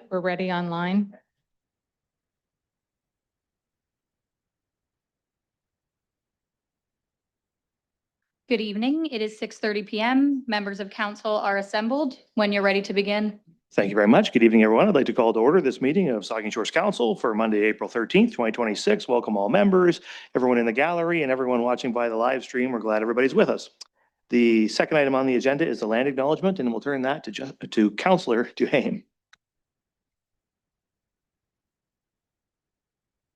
We're ready online. Good evening. It is 6:30 p.m. Members of council are assembled. When you're ready to begin. Thank you very much. Good evening, everyone. I'd like to call to order this meeting of Saugeen Shores Council for Monday, April 13th, 2026. Welcome all members, everyone in the gallery, and everyone watching by the live stream. We're glad everybody's with us. The second item on the agenda is the land acknowledgement, and we'll turn that to Councillor Duhaime.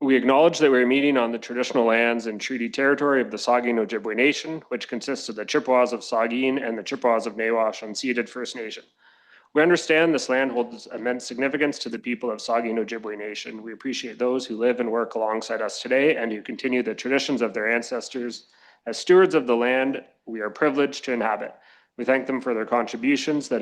We acknowledge that we're meeting on the traditional lands and treaty territory of the Saugeen Ojibwe Nation, which consists of the Chippewas of Saugeen and the Chippewas of Nawash unceded First Nation. We understand this land holds immense significance to the people of Saugeen Ojibwe Nation. We appreciate those who live and work alongside us today and who continue the traditions of their ancestors. As stewards of the land we are privileged to inhabit, we thank them for their contributions that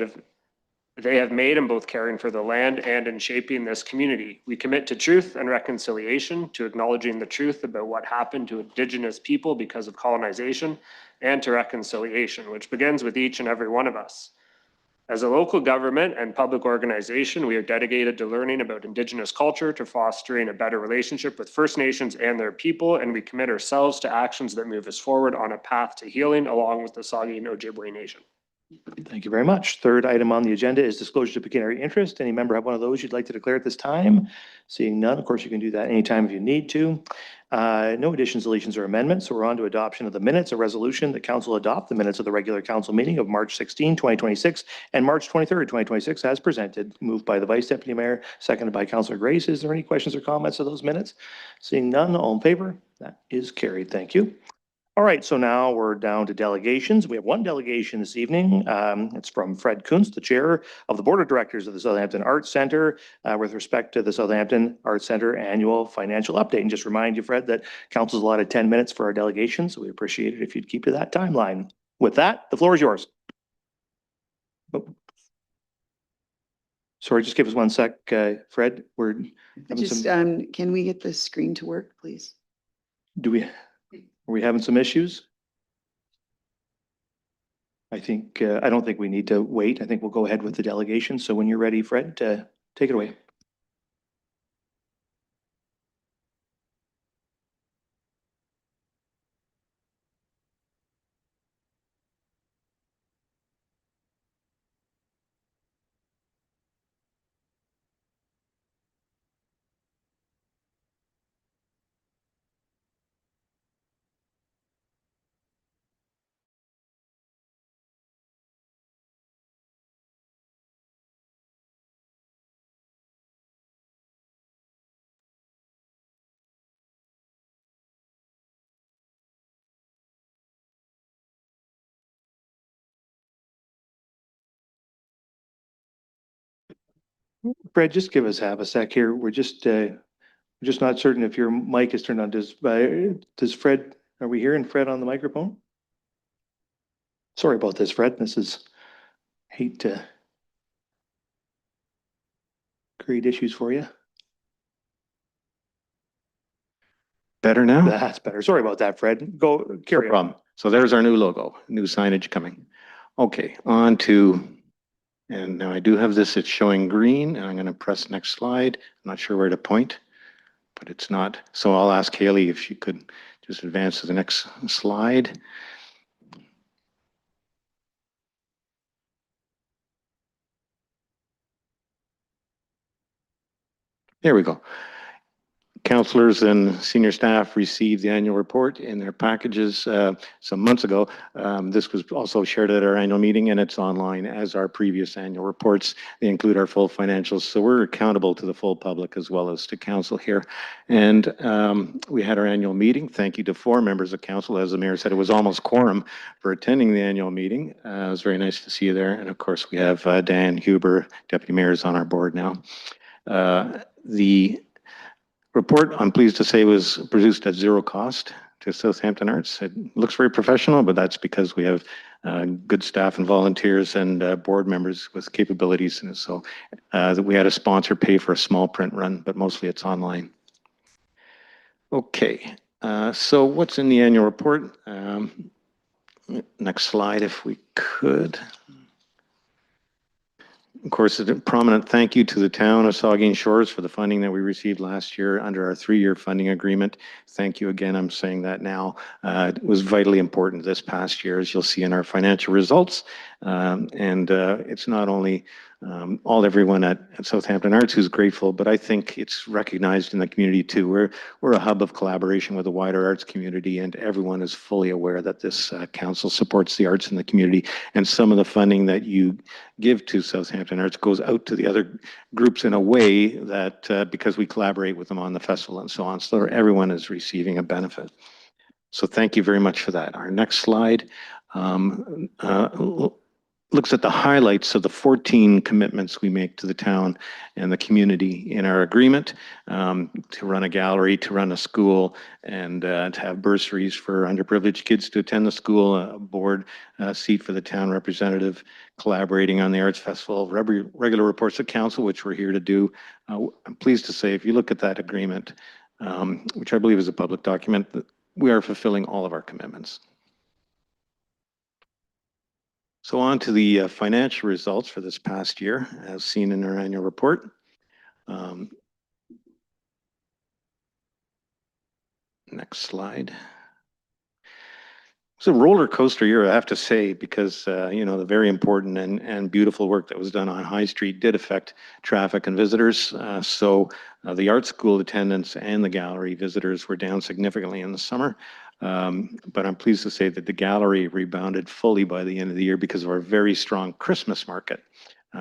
they have made in both caring for the land and in shaping this community. We commit to truth and reconciliation, to acknowledging the truth about what happened to Indigenous people because of colonization, and to reconciliation, which begins with each and every one of us. As a local government and public organization, we are dedicated to learning about Indigenous culture, to fostering a better relationship with First Nations and their people, and we commit ourselves to actions that move us forward on a path to healing along with the Saugeen Ojibwe Nation. Thank you very much. Third item on the agenda is disclosure of pecuniary interest. Any member have one of those you'd like to declare at this time? Seeing none, of course, you can do that anytime if you need to. No additions, deletions, or amendments. So we're on to adoption of the minutes, a resolution that council adopt the minutes of the regular council meeting of March 16, 2026 and March 23rd, 2026 as presented. Moved by the Vice Deputy Mayor, seconded by Councillor Grace. Is there any questions or comments of those minutes? Seeing none, all in favor? That is carried. Thank you. All right, so now we're down to delegations. We have one delegation this evening. It's from Fred Kuntz, the chair of the Board of Directors of the Southampton Arts Centre, with respect to the Southampton Arts Centre annual financial update. And just remind you, Fred, that council's allotted 10 minutes for our delegation, so we appreciate it if you'd keep to that timeline. With that, the floor is yours. Oh. Sorry, just give us one sec, Fred. We're just, can we get the screen to work, please? Are we having some issues? I don't think we need to wait. I think we'll go ahead with the delegation. So when you're ready, Fred, take it away. Fred, just give us half a sec here. We're just not certain if your mic is turned on. Does Fred, are we hearing Fred on the microphone? Sorry about this, Fred. Hate to create issues for you. Better now? That's better. Sorry about that, Fred. Go carry on. No problem. So there's our new logo, new signage coming. Okay, on to, and now I do have this, it's showing green, and I'm going to press next slide. I'm not sure where to point, but it's not. So I'll ask Haley if she could just advance to the next slide. There we go. Councillors and senior staff received the annual report in their packages some months ago. This was also shared at our annual meeting, and it's online as our previous annual reports. They include our full financials, so we're accountable to the full public as well as to council here. And we had our annual meeting. Thank you to 4 members of council. As the mayor said, it was almost quorum for attending the annual meeting. It was very nice to see you there. And of course, we have Dan Huber, deputy mayor, is on our board now. The report, I'm pleased to say, was produced at zero cost to Southampton Arts. It looks very professional, but that's because we have good staff and volunteers and board members with capabilities. And so we had a sponsor pay for a small print run, but mostly it's online. Okay, so what's in the annual report? Next slide, if we could. Of course, a prominent thank you to the town of Saugeen Shores for the funding that we received last year under our 3-year funding agreement. Thank you again. I'm saying that now. It was vitally important this past year, as you'll see in our financial results. It's not only everyone at Southampton Arts who's grateful, but I think it's recognized in the community too. We're a hub of collaboration with the wider arts community, and everyone is fully aware that this council supports the arts in the community. And some of the funding that you give to Southampton Arts goes out to the other groups in a way that because we collaborate with them on the festival and so on. So everyone is receiving a benefit. So thank you very much for that. Our next slide looks at the highlights of the 14 commitments we make to the town and the community in our agreement to run a gallery, to run a school, and to have bursaries for underprivileged kids to attend the school, a board seat for the town representative, collaborating on the arts festival, regular reports to council, which we're here to do. I'm pleased to say, if you look at that agreement, which I believe is a public document, we are fulfilling all of our commitments. So on to the financial results for this past year, as seen in our annual report. Next slide. It's a roller coaster year, I have to say, because the very important and beautiful work that was done on High Street did affect traffic and visitors. So the art school attendance and the gallery visitors were down significantly in the summer. But I'm pleased to say that the gallery rebounded fully by the end of the year because of our very strong Christmas market.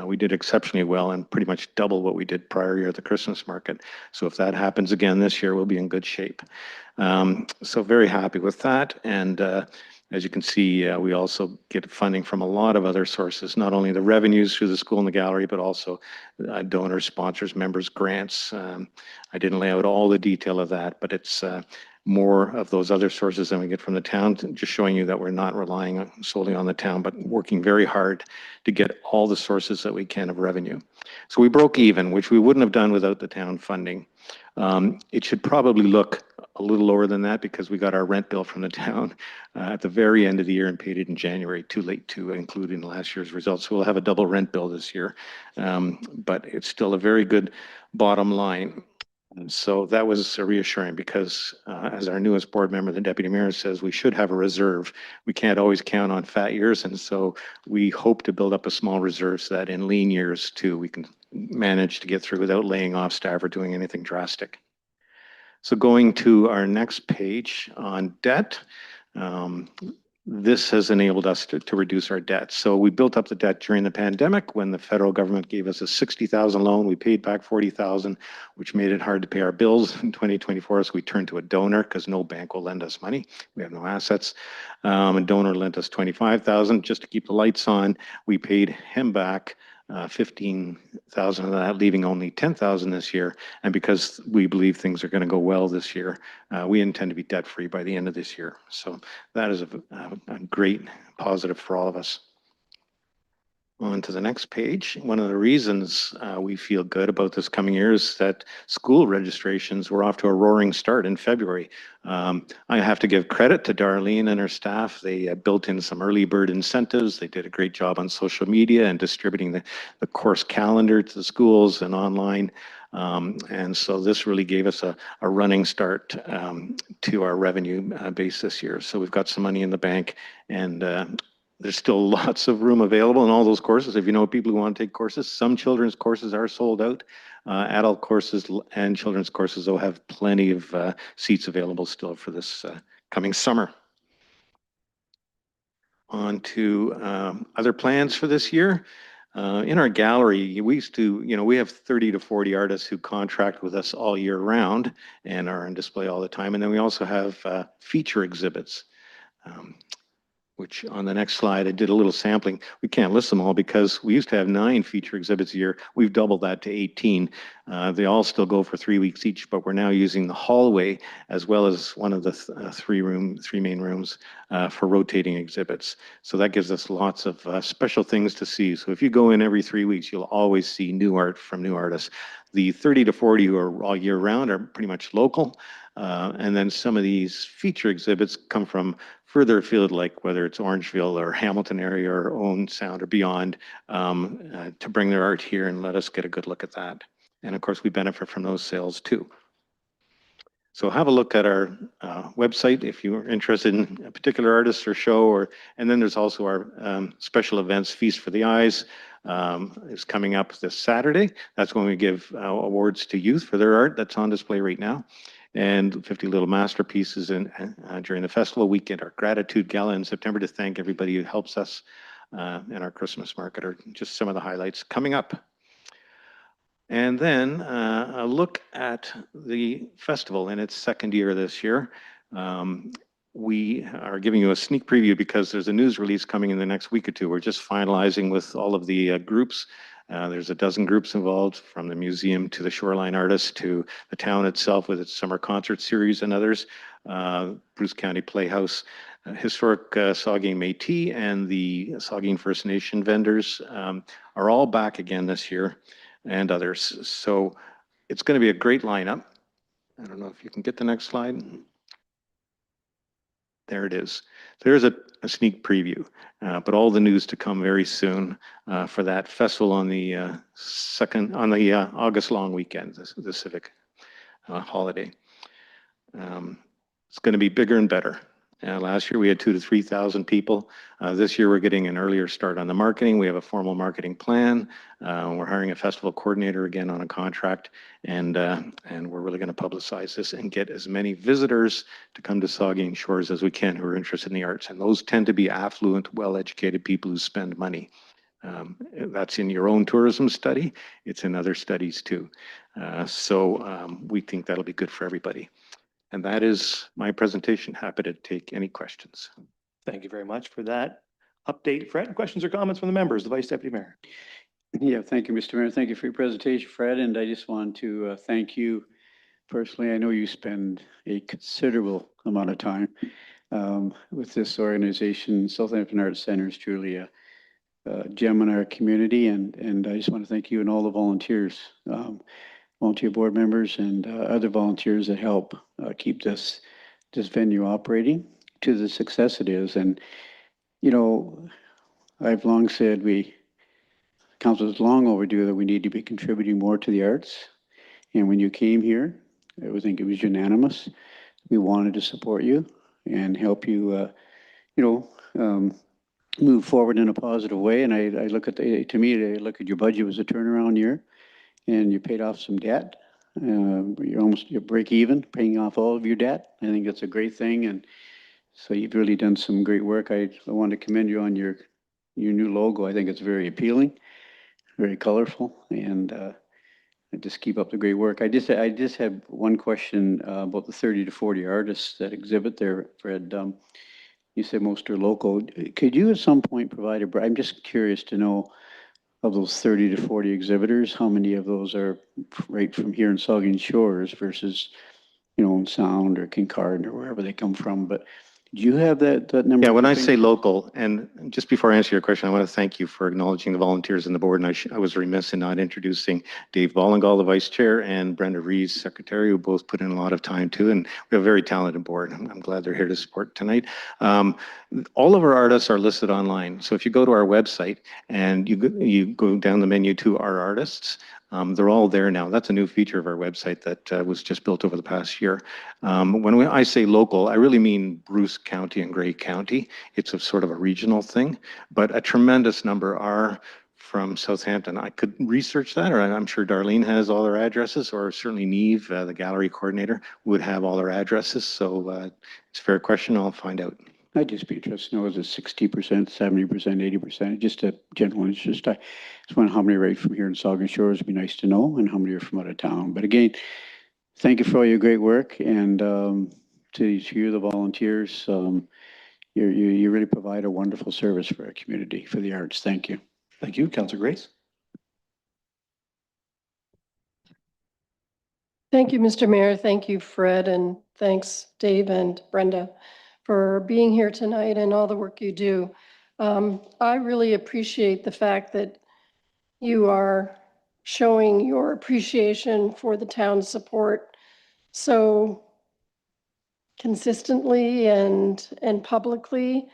We did exceptionally well and pretty much double what we did prior year at the Christmas market. So if that happens again this year, we'll be in good shape. So very happy with that. And as you can see, we also get funding from a lot of other sources, not only the revenues through the school and the gallery, but also donors, sponsors, members, grants. I didn't lay out all the detail of that, but it's more of those other sources than we get from the town, just showing you that we're not relying solely on the town, but working very hard to get all the sources that we can of revenue. So we broke even, which we wouldn't have done without the town funding. It should probably look a little lower than that because we got our rent bill from the town at the very end of the year and paid it in January, too late to include in last year's results. So we'll have a double rent bill this year, but it's still a very good bottom line. So that was reassuring because as our newest board member, the deputy mayor, says, we should have a reserve. We can't always count on fat years. And so we hope to build up a small reserve so that in lean years too, we can manage to get through without laying off staff or doing anything drastic. So going to our next page on debt, this has enabled us to reduce our debt. So we built up the debt during the pandemic when the federal government gave us a $60,000 loan. We paid back $40,000, which made it hard to pay our bills in 2024. So we turned to a donor because no bank will lend us money. We have no assets. A donor lent us $25,000 just to keep the lights on. We paid him back 15,000 of that, leaving only 10,000 this year. And because we believe things are going to go well this year, we intend to be debt free by the end of this year. So that is a great positive for all of us. On to the next page. One of the reasons we feel good about this coming year is that school registrations were off to a roaring start in February. I have to give credit to Darlene and her staff. They built in some early bird incentives. They did a great job on social media and distributing the course calendar to the schools and online. And so this really gave us a running start to our revenue base this year. So we've got some money in the bank, and there's still lots of room available in all those courses. If you know people who want to take courses, some children's courses are sold out. Adult courses and children's courses will have plenty of seats available still for this coming summer. On to other plans for this year. In our gallery, we used to, we have 30 to 40 artists who contract with us all year round and are on display all the time. And then we also have feature exhibits. Which on the next slide, I did a little sampling. We can't list them all because we used to have 9 feature exhibits a year. We've doubled that to 18. They all still go for 3 weeks each, but we're now using the hallway as well as one of the 3 main rooms for rotating exhibits. So that gives us lots of special things to see. So if you go in every 3 weeks, you'll always see new art from new artists. The 30 to 40 who are all year round are pretty much local. And then some of these feature exhibits come from further afield, like whether it's Orangeville or Hamilton area or Owen Sound or beyond, to bring their art here and let us get a good look at that. And of course, we benefit from those sales too. So have a look at our website if you're interested in a particular artist or show, and then there's also our special events, Feast for the Eyes is coming up this Saturday. That's when we give awards to youth for their art that's on display right now. And 50 little masterpieces during the festival weekend. Our gratitude gala in September to thank everybody who helps us in our Christmas market are just some of the highlights coming up. And then a look at the festival in its second year this year. We are giving you a sneak preview because there's a news release coming in the next week or two. We're just finalizing with all of the groups. There's a dozen groups involved, from the museum to the shoreline artists to the town itself with its summer concert series and others. Bruce County Playhouse, historic Saugeen Métis, and the Saugeen First Nation vendors are all back again this year, and others. So it's going to be a great lineup. I don't know if you can get the next slide. There it is. There's a sneak preview, but all the news to come very soon for that festival on the August long weekend, the civic holiday. It's going to be bigger and better. Last year we had 2,000 to 3,000 people. This year we're getting an earlier start on the marketing. We have a formal marketing plan. We're hiring a festival coordinator again on a contract, and we're really going to publicize this and get as many visitors to come to Saugeen Shores as we can who are interested in the arts. And those tend to be affluent, well-educated people who spend money. That's in your own tourism study. It's in other studies too. So we think that'll be good for everybody. And that is my presentation. Happy to take any questions. Thank you very much for that update. Fred, questions or comments from the members, the Vice Deputy Mayor? Yeah, thank you, Mr. Mayor. Thank you for your presentation, Fred. And I just want to thank you personally. I know you spend a considerable amount of time with this organization. Southampton Arts Center is truly a gem in our community. And I just want to thank you and all the volunteers, volunteer board members and other volunteers that help keep this venue operating to the success it is. And, you know, I've long said council is long overdue that we need to be contributing more to the arts. And when you came here, I think it was unanimous. We wanted to support you and help you, move forward in a positive way. And I look at to me, I look at your budget as a turnaround year, and you paid off some debt. You're break even, paying off all of your debt. I think that's a great thing. And so you've really done some great work. I want to commend you on your new logo. I think it's very appealing, very colorful, and just keep up the great work. I just have one question about the 30 to 40 artists that exhibit there, Fred. You said most are local. Could you at some point provide I'm just curious to know, of those 30 to 40 exhibitors, how many of those are right from here in Saugeen Shores versus, Sound or Kincardine or wherever they come from? But do you have that number? Yeah, when I say local, and just before I answer your question, I want to thank you for acknowledging the volunteers in the board. And I was remiss in not introducing Dave Bollingal, the vice chair, and Brenda Rees, secretary, who both put in a lot of time too. And we have a very talented board. I'm glad they're here to support tonight. All of our artists are listed online. So if you go to our website and you go down the menu to our artists, they're all there now. That's a new feature of our website that was just built over the past year. When I say local, I really mean Bruce County and Grey County. It's a sort of a regional thing, but a tremendous number are from Southampton. I could research that, or I'm sure Darlene has all their addresses, or certainly Neve, the gallery coordinator, would have all their addresses. So it's a fair question. I'll find out. I'd just be interested to know, is it 60%, 70%, 80%? Just a general interest. I just wonder how many right from here in Saugeen Shores would be nice to know, and how many are from out of town. But again, thank you for all your great work, and to you, the volunteers, you really provide a wonderful service for our community, for the arts. Thank you. Thank you. Councillor Grace. Thank you, Mr. Mayor. Thank you, Fred, and thanks, Dave and Brenda, for being here tonight and all the work you do. I really appreciate the fact that you are showing your appreciation for the town's support so consistently and publicly.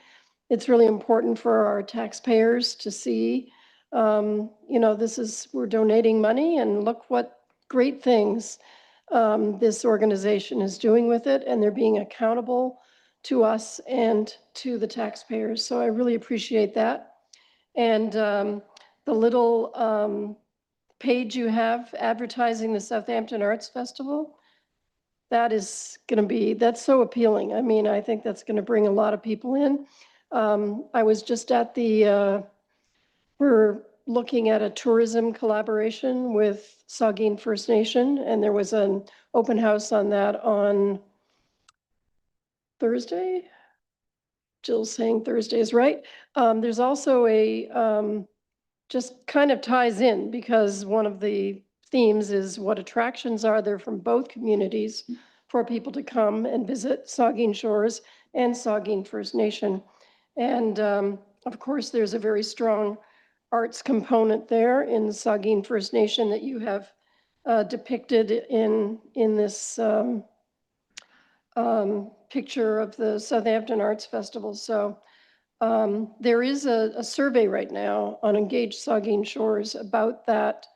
It's really important for our taxpayers to see, we're donating money and look what great things this organization is doing with it, and they're being accountable to us and to the taxpayers. So I really appreciate that. And the little page you have advertising the Southampton Arts Festival, that's so appealing. I mean, I think that's going to bring a lot of people in. I was just at we're looking at a tourism collaboration with Saugeen First Nation, and there was an open house on that on Thursday. Jill's saying Thursday is right. There's also just kind of ties in because one of the themes is what attractions are there from both communities for people to come and visit Saugeen Shores and Saugeen First Nation. And of course, there's a very strong arts component there in Saugeen First Nation that you have depicted in this picture of the Southampton Arts Festival. So there is a survey right now on Engage Saugeen Shores about that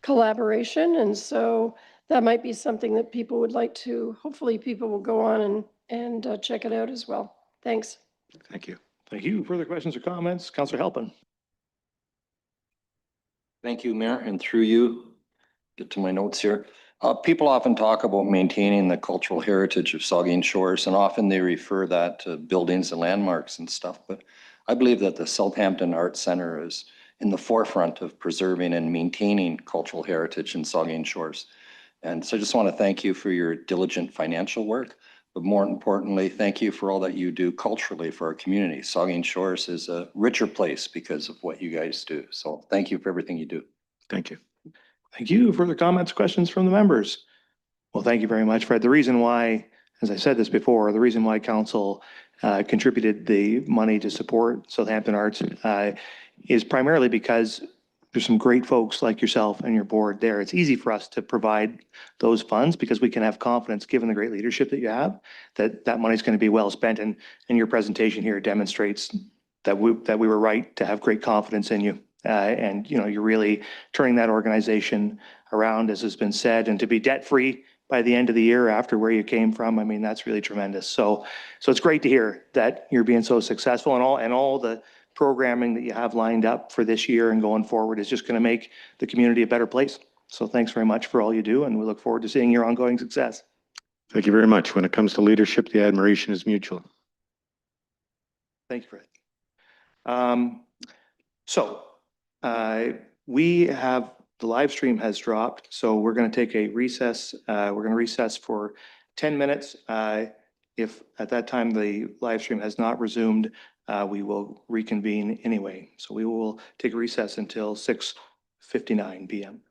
collaboration. And so that might be something that people would like to, hopefully people will go on and check it out as well. Thanks. Thank you. Thank you. Further questions or comments? Councillor Halpin. Thank you, Mayor, and through you, get to my notes here. People often talk about maintaining the cultural heritage of Saugeen Shores, and often they refer that to buildings and landmarks and stuff. But I believe that the Southampton Arts Centre is in the forefront of preserving and maintaining cultural heritage in Saugeen Shores. And so I just want to thank you for your diligent financial work, but more importantly, thank you for all that you do culturally for our community. Saugeen Shores is a richer place because of what you guys do. So thank you for everything you do. Thank you. Thank you. Further comments, questions from the members? Well, thank you very much, Fred. The reason why, as I said this before, the reason why council contributed the money to support Southampton Arts is primarily because there's some great folks like yourself and your board there. It's easy for us to provide those funds because we can have confidence, given the great leadership that you have, that that money is going to be well spent. And your presentation here demonstrates that we were right to have great confidence in you. And you're really turning that organization around, as has been said, and to be debt-free by the end of the year after where you came from. I mean, that's really tremendous. So it's great to hear that you're being so successful, and all the programming that you have lined up for this year and going forward is just going to make the community a better place. So thanks very much for all you do, and we look forward to seeing your ongoing success. Thank you very much. When it comes to leadership, the admiration is mutual. Thank you, Fred. We have, the live stream has dropped, so we're going to take a recess. We're going to recess for 10 minutes. If at that time the live stream has not resumed, we will reconvene anyway. So we will take a recess until 6:59 p.m.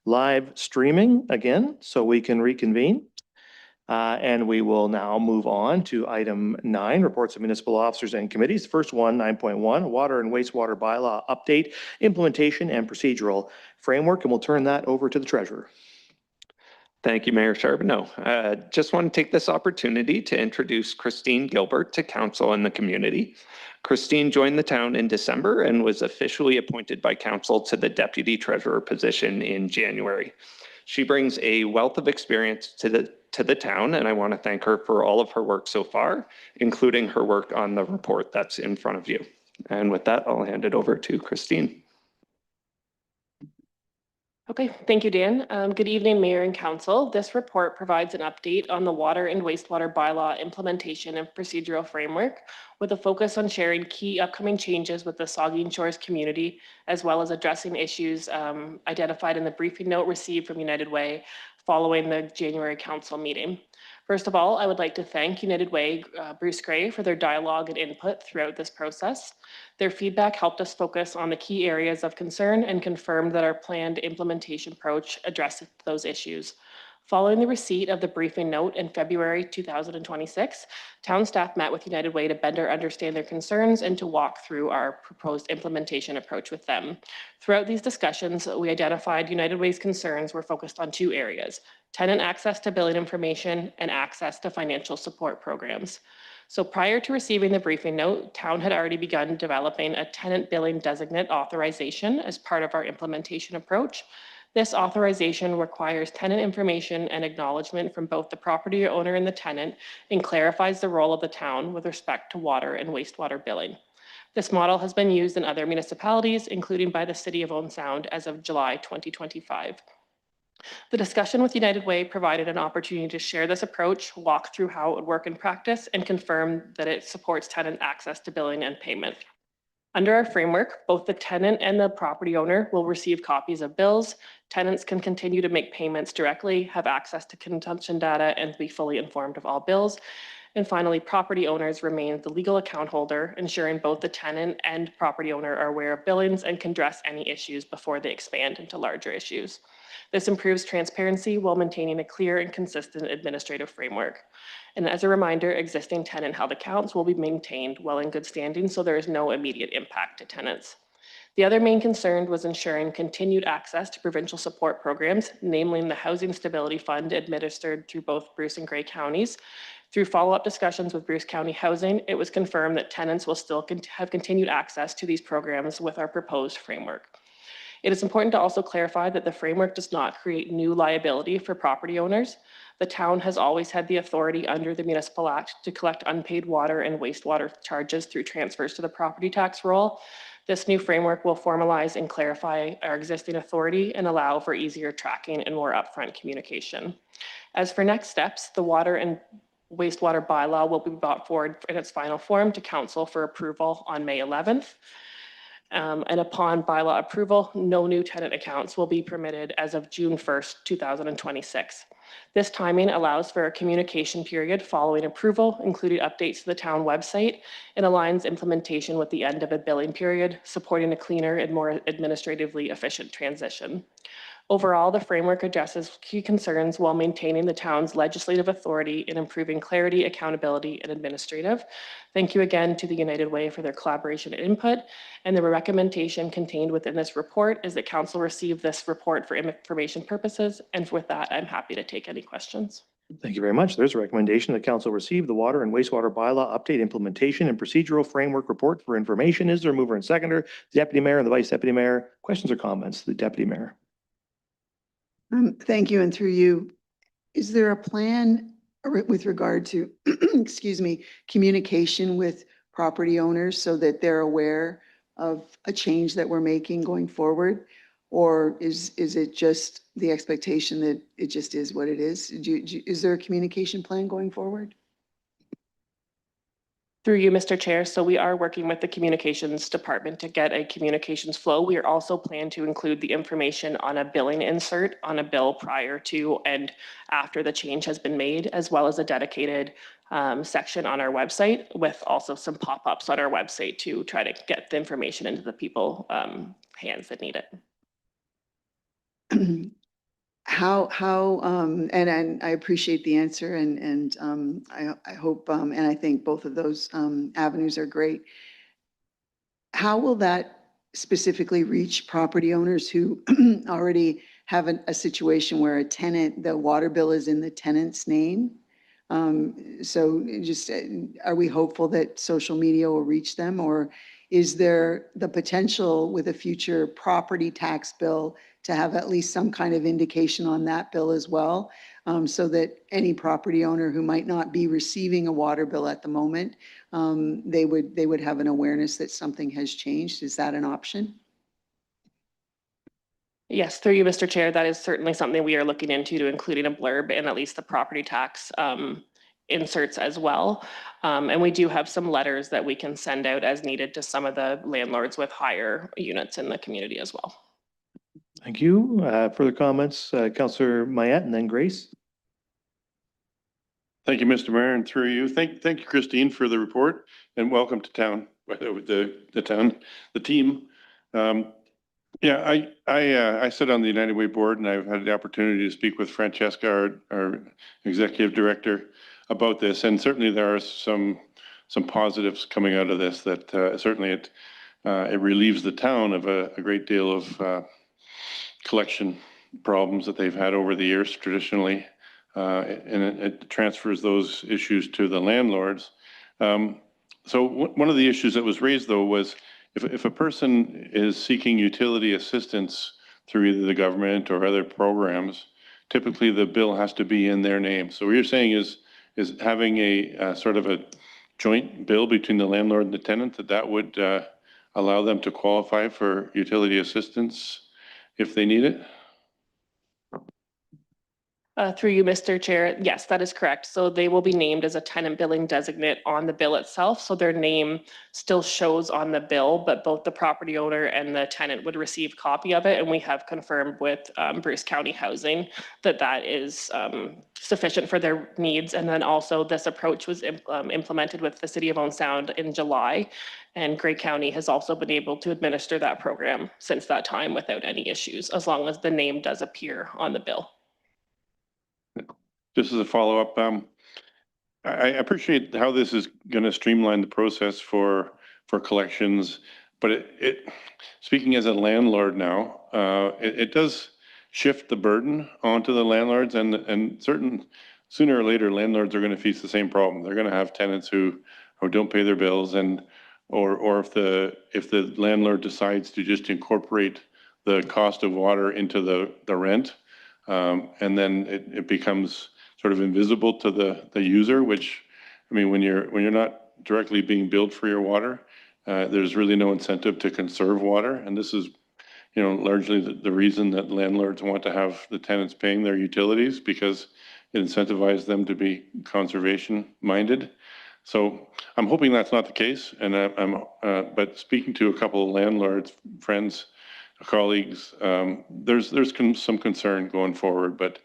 live streaming again, so we can reconvene. And we will now move on to item 9, reports of municipal officers and committees. First one, 9.1, water and wastewater bylaw update, implementation and procedural framework, and we'll turn that over to the treasurer. Thank you, Mayor Charbonneau. Just want to take this opportunity to introduce Christine Gilbert to council and the community. Christine joined the town in December and was officially appointed by council to the deputy treasurer position in January. She brings a wealth of experience to the town, and I want to thank her for all of her work so far, including her work on the report that's in front of you. And with that, I'll hand it over to Christine. Okay, thank you, Dan. Good evening, Mayor and Council. This report provides an update on the water and wastewater bylaw implementation and procedural framework with a focus on sharing key upcoming changes with the Saugeen Shores community, as well as addressing issues identified in the briefing note received from United Way following the January Council meeting. First of all, I would like to thank United Way, Bruce Gray, for their dialogue and input throughout this process. Their feedback helped us focus on the key areas of concern and confirmed that our planned implementation approach addresses those issues. Following the receipt of the briefing note in February 2026, town staff met with United Way to better understand their concerns and to walk through our proposed implementation approach with them. Throughout these discussions, we identified United Way's concerns were focused on 2 areas: tenant access to billing information and access to financial support programs. So prior to receiving the briefing note, town had already begun developing a tenant billing designate authorization as part of our implementation approach. This authorization requires tenant information and acknowledgement from both the property owner and the tenant and clarifies the role of the town with respect to water and wastewater billing. This model has been used in other municipalities, including by the City of Owen Sound as of July 2025. The discussion with United Way provided an opportunity to share this approach, walk through how it would work in practice, and confirm that it supports tenant access to billing and payment. Under our framework, both the tenant and the property owner will receive copies of bills. Tenants can continue to make payments directly, have access to consumption data, and be fully informed of all bills. And finally, property owners remain the legal account holder, ensuring both the tenant and property owner are aware of billings and can address any issues before they expand into larger issues. This improves transparency while maintaining a clear and consistent administrative framework. And as a reminder, existing tenant held accounts will be maintained while in good standing, so there is no immediate impact to tenants. The other main concern was ensuring continued access to provincial support programs, namely the Housing Stability Fund administered through both Bruce and Grey counties. Through follow-up discussions with Bruce County Housing, it was confirmed that tenants will still have continued access to these programs with our proposed framework. It is important to also clarify that the framework does not create new liability for property owners. The town has always had the authority under the Municipal Act to collect unpaid water and wastewater charges through transfers to the property tax roll. This new framework will formalize and clarify our existing authority and allow for easier tracking and more upfront communication. As for next steps, the water and wastewater bylaw will be brought forward in its final form to council for approval on May 11th. And upon bylaw approval, no new tenant accounts will be permitted as of June 1st, 2026. This timing allows for a communication period following approval, including updates to the town website, and aligns implementation with the end of a billing period, supporting a cleaner and more administratively efficient transition. Overall, the framework addresses key concerns while maintaining the town's legislative authority and improving clarity, accountability, and administrative. Thank you again to the United Way for their collaboration and input. And the recommendation contained within this report is that council receive this report for information purposes. And with that, I'm happy to take any questions. Thank you very much. There's a recommendation that council receive the water and wastewater bylaw update implementation and procedural framework report for information. Is there a mover and seconder? The deputy mayor and the vice deputy mayor. Questions or comments? The deputy mayor. Thank you. And through you, is there a plan with regard to, excuse me, communication with property owners so that they're aware of a change that we're making going forward? Or is it just the expectation that it just is what it is? Is there a communication plan going forward? Through you, Mr. Chair. So we are working with the communications department to get a communications flow. We are also planning to include the information on a billing insert on a bill prior to and after the change has been made, as well as a dedicated section on our website with also some pop-ups on our website to try to get the information into the people hands that need it. and I appreciate the answer and I hope, and I think both of those avenues are great. How will that specifically reach property owners who already have a situation where a tenant, the water bill is in the tenant's name? So just, are we hopeful that social media will reach them, or is there the potential with a future property tax bill to have at least some kind of indication on that bill as well? So that any property owner who might not be receiving a water bill at the moment, they would have an awareness that something has changed. Is that an option? Yes, through you, Mr. Chair, that is certainly something we are looking into, to including a blurb in at least the property tax inserts as well. And we do have some letters that we can send out as needed to some of the landlords with higher units in the community as well. Thank you. Further comments, Councillor Mayette and then Grace. Thank you, Mr. Mayor, and through you. Thank you, Christine, for the report, and welcome to town, the team. Yeah, I sit on the United Way board, and I've had the opportunity to speak with Francesca, our executive director, about this, and certainly there are some positives coming out of this. That certainly it relieves the town of a great deal of collection problems that they've had over the years traditionally. And it transfers those issues to the landlords. So one of the issues that was raised, though, was if a person is seeking utility assistance through either the government or other programs, typically the bill has to be in their name. So what you're saying is having a sort of a joint bill between the landlord and the tenant, that would allow them to qualify for utility assistance if they need it? Through you, Mr. Chair, yes, that is correct. So they will be named as a tenant billing designate on the bill itself. So their name still shows on the bill, but both the property owner and the tenant would receive copy of it. And we have confirmed with Bruce County Housing that that is sufficient for their needs. And then also this approach was implemented with the City of Owen Sound in July. And Grey County has also been able to administer that program since that time without any issues, as long as the name does appear on the bill. Just as a follow-up, I appreciate how this is going to streamline the process for collections, but it speaking as a landlord now, it does shift the burden onto the landlords, and sooner or later landlords are going to face the same problem. They're going to have tenants who don't pay their bills, or if the landlord decides to just incorporate the cost of water into the rent, and then it becomes sort of invisible to the user, which, I mean, when you're not directly being billed for your water, there's really no incentive to conserve water. And this is, largely the reason that landlords want to have the tenants paying their utilities, because it incentivizes them to be conservation minded. So I'm hoping that's not the case. And but speaking to a couple of landlords, friends, colleagues, there's some concern going forward, but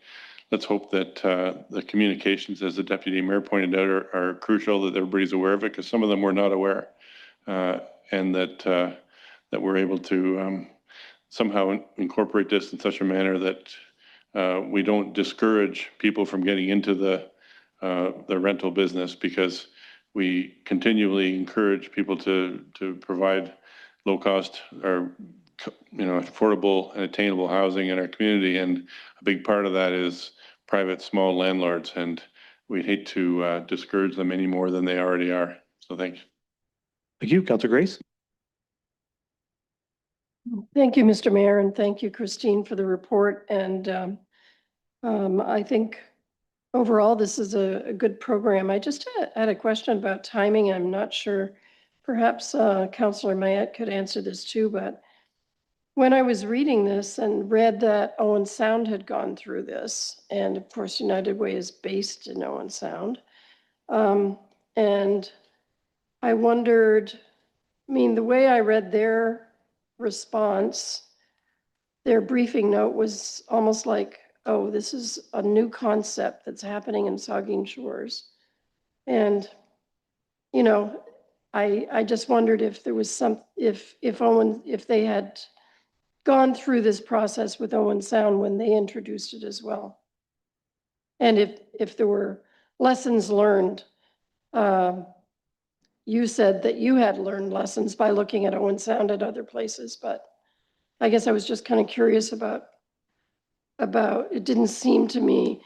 let's hope that the communications, as the deputy mayor pointed out, are crucial, that everybody's aware of it, because some of them were not aware, and that we're able to somehow incorporate this in such a manner that we don't discourage people from getting into the rental business, because we continually encourage people to provide low cost or affordable and attainable housing in our community, and a big part of that is private small landlords, and we'd hate to discourage them any more than they already are. So thanks. Thank you, Councillor Grace. Thank you, Mr. Mayor, and thank you, Christine, for the report. And I think overall this is a good program. I just had a question about timing. I'm not sure, perhaps Councillor Mayette could answer this too, but when I was reading this and read that Owen Sound had gone through this, and of course United Way is based in Owen Sound, and I wondered, I mean, the way I read their response, their briefing note was almost like, oh, this is a new concept that's happening in Saugeen Shores. And, I just wondered if there was if they had gone through this process with Owen Sound when they introduced it as well. And if there were lessons learned, you said that you had learned lessons by looking at Owen Sound at other places, but I guess I was just kind of curious about, it didn't seem to me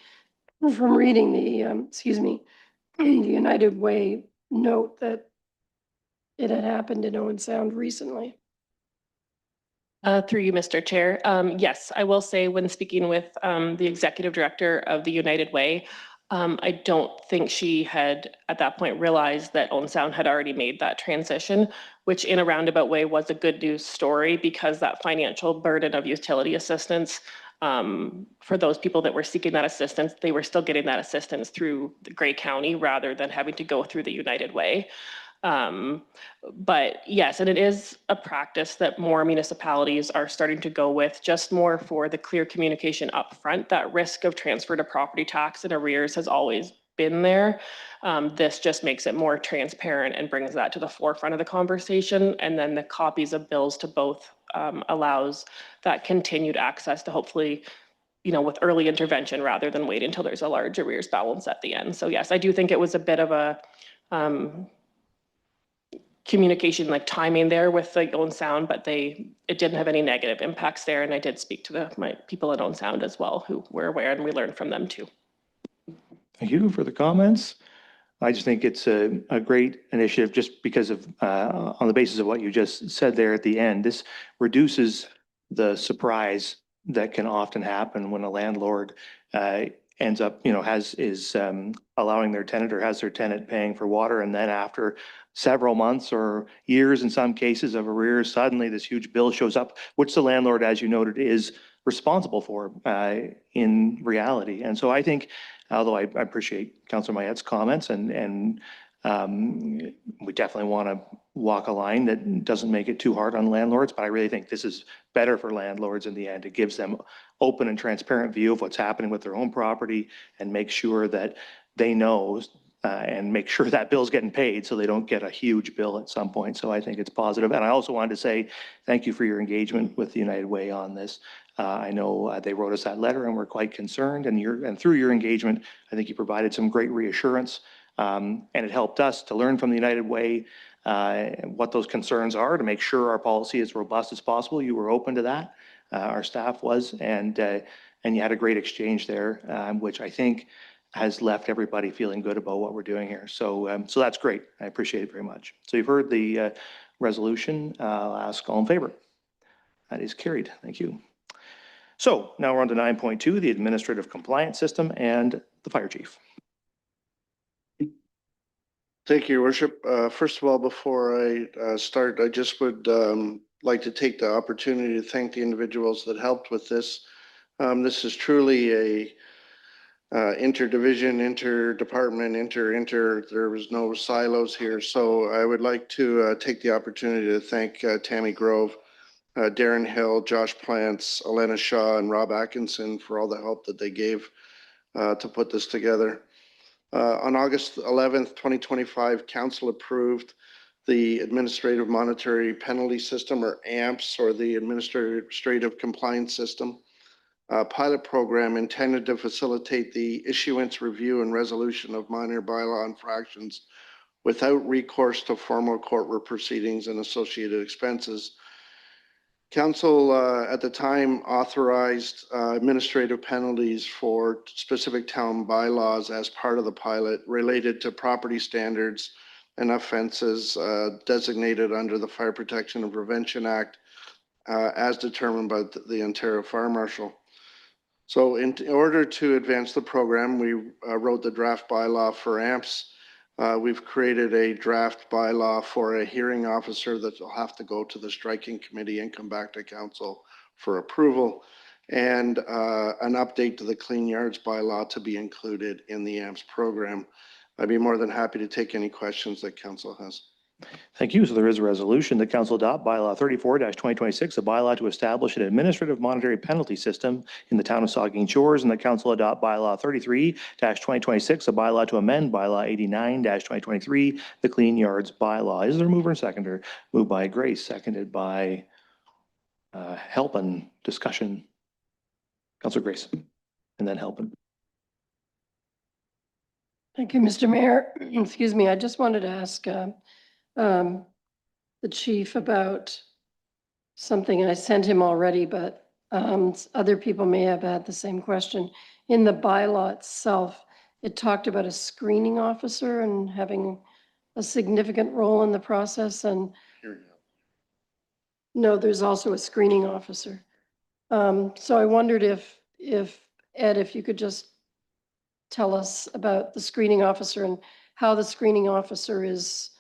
from reading the, the United Way note that it had happened in Owen Sound recently. Through you, Mr. Chair. Yes, I will say when speaking with the executive director of the United Way, I don't think she had at that point realized that Owen Sound had already made that transition, which in a roundabout way was a good news story because that financial burden of utility assistance for those people that were seeking that assistance, they were still getting that assistance through the Grey County rather than having to go through the United Way. But yes, and it is a practice that more municipalities are starting to go with, just more for the clear communication up front. That risk of transfer to property tax and arrears has always been there. This just makes it more transparent and brings that to the forefront of the conversation. And then the copies of bills to both allows that continued access to hopefully, you know, with early intervention rather than wait until there's a large arrears balance at the end. So yes, I do think it was a bit of a communication like timing there with the Owen Sound, but it didn't have any negative impacts there. And I did speak to my people at Owen Sound as well, who were aware, and we learned from them too. Thank you for the comments. I just think it's a great initiative just because of, on the basis of what you just said there at the end. This reduces the surprise that can often happen when a landlord ends up, is allowing their tenant or has their tenant paying for water. And then after several months or years in some cases of arrears, suddenly this huge bill shows up, which the landlord, as you noted, is responsible for in reality. And so I think, although I appreciate Councillor Mayette's comments and we definitely want to walk a line that doesn't make it too hard on landlords, but I really think this is better for landlords in the end. It gives them open and transparent view of what's happening with their own property and make sure that they know and make sure that bill's getting paid so they don't get a huge bill at some point. So I think it's positive. And I also wanted to say thank you for your engagement with the United Way on this. I know they wrote us that letter and we're quite concerned, and through your engagement, I think you provided some great reassurance, and it helped us to learn from the United Way what those concerns are to make sure our policy is robust as possible. You were open to that. Our staff was, and you had a great exchange there, which I think has left everybody feeling good about what we're doing here. So, so that's great. I appreciate it very much. So you've heard the resolution. I'll ask all in favor. That is carried. Thank you. So now we're on to 9.2, the administrative compliance system and the fire chief. Thank you, Your Worship. First of all, before I start, I just would like to take the opportunity to thank the individuals that helped with this. This is truly a interdivision, interdepartment, there was no silos here. So I would like to take the opportunity to thank Tammy Grove, Darren Hill, Josh Plants, Elena Shaw, and Rob Atkinson for all the help that they gave to put this together. On August 11th, 2025, Council approved the Administrative Monetary Penalty System, or AMPS, or the Administrative Compliance System, pilot program intended to facilitate the issuance, review, and resolution of minor bylaw infractions without recourse to formal court proceedings and associated expenses. Council at the time authorized administrative penalties for specific town bylaws as part of the pilot related to property standards and offenses designated under the Fire Protection and Prevention Act as determined by the Ontario Fire Marshal. So in order to advance the program, we wrote the draft bylaw for AMPS. We've created a draft bylaw for a hearing officer that will have to go to the striking committee and come back to council for approval, and an update to the Clean Yards bylaw to be included in the AMPS program. I'd be more than happy to take any questions that council has. Thank you. So there is a resolution that council adopt bylaw 34-2026, a bylaw to establish an administrative monetary penalty system in the town of Saugeen Shores, and the council adopt bylaw 33-2026, a bylaw to amend bylaw 89-2023, the Clean Yards bylaw. Is there a mover and seconder? Moved by Grace, seconded by help and discussion. Councillor Grace, and then Helpin. Thank you, Mr. Mayor. Excuse me, I just wanted to ask the chief about something, and I sent him already, but other people may have had the same question. In the bylaw itself, it talked about a screening officer and having a significant role in the process, and no, there's also a screening officer. So I wondered if Ed, if you could just tell us about the screening officer and how the screening officer is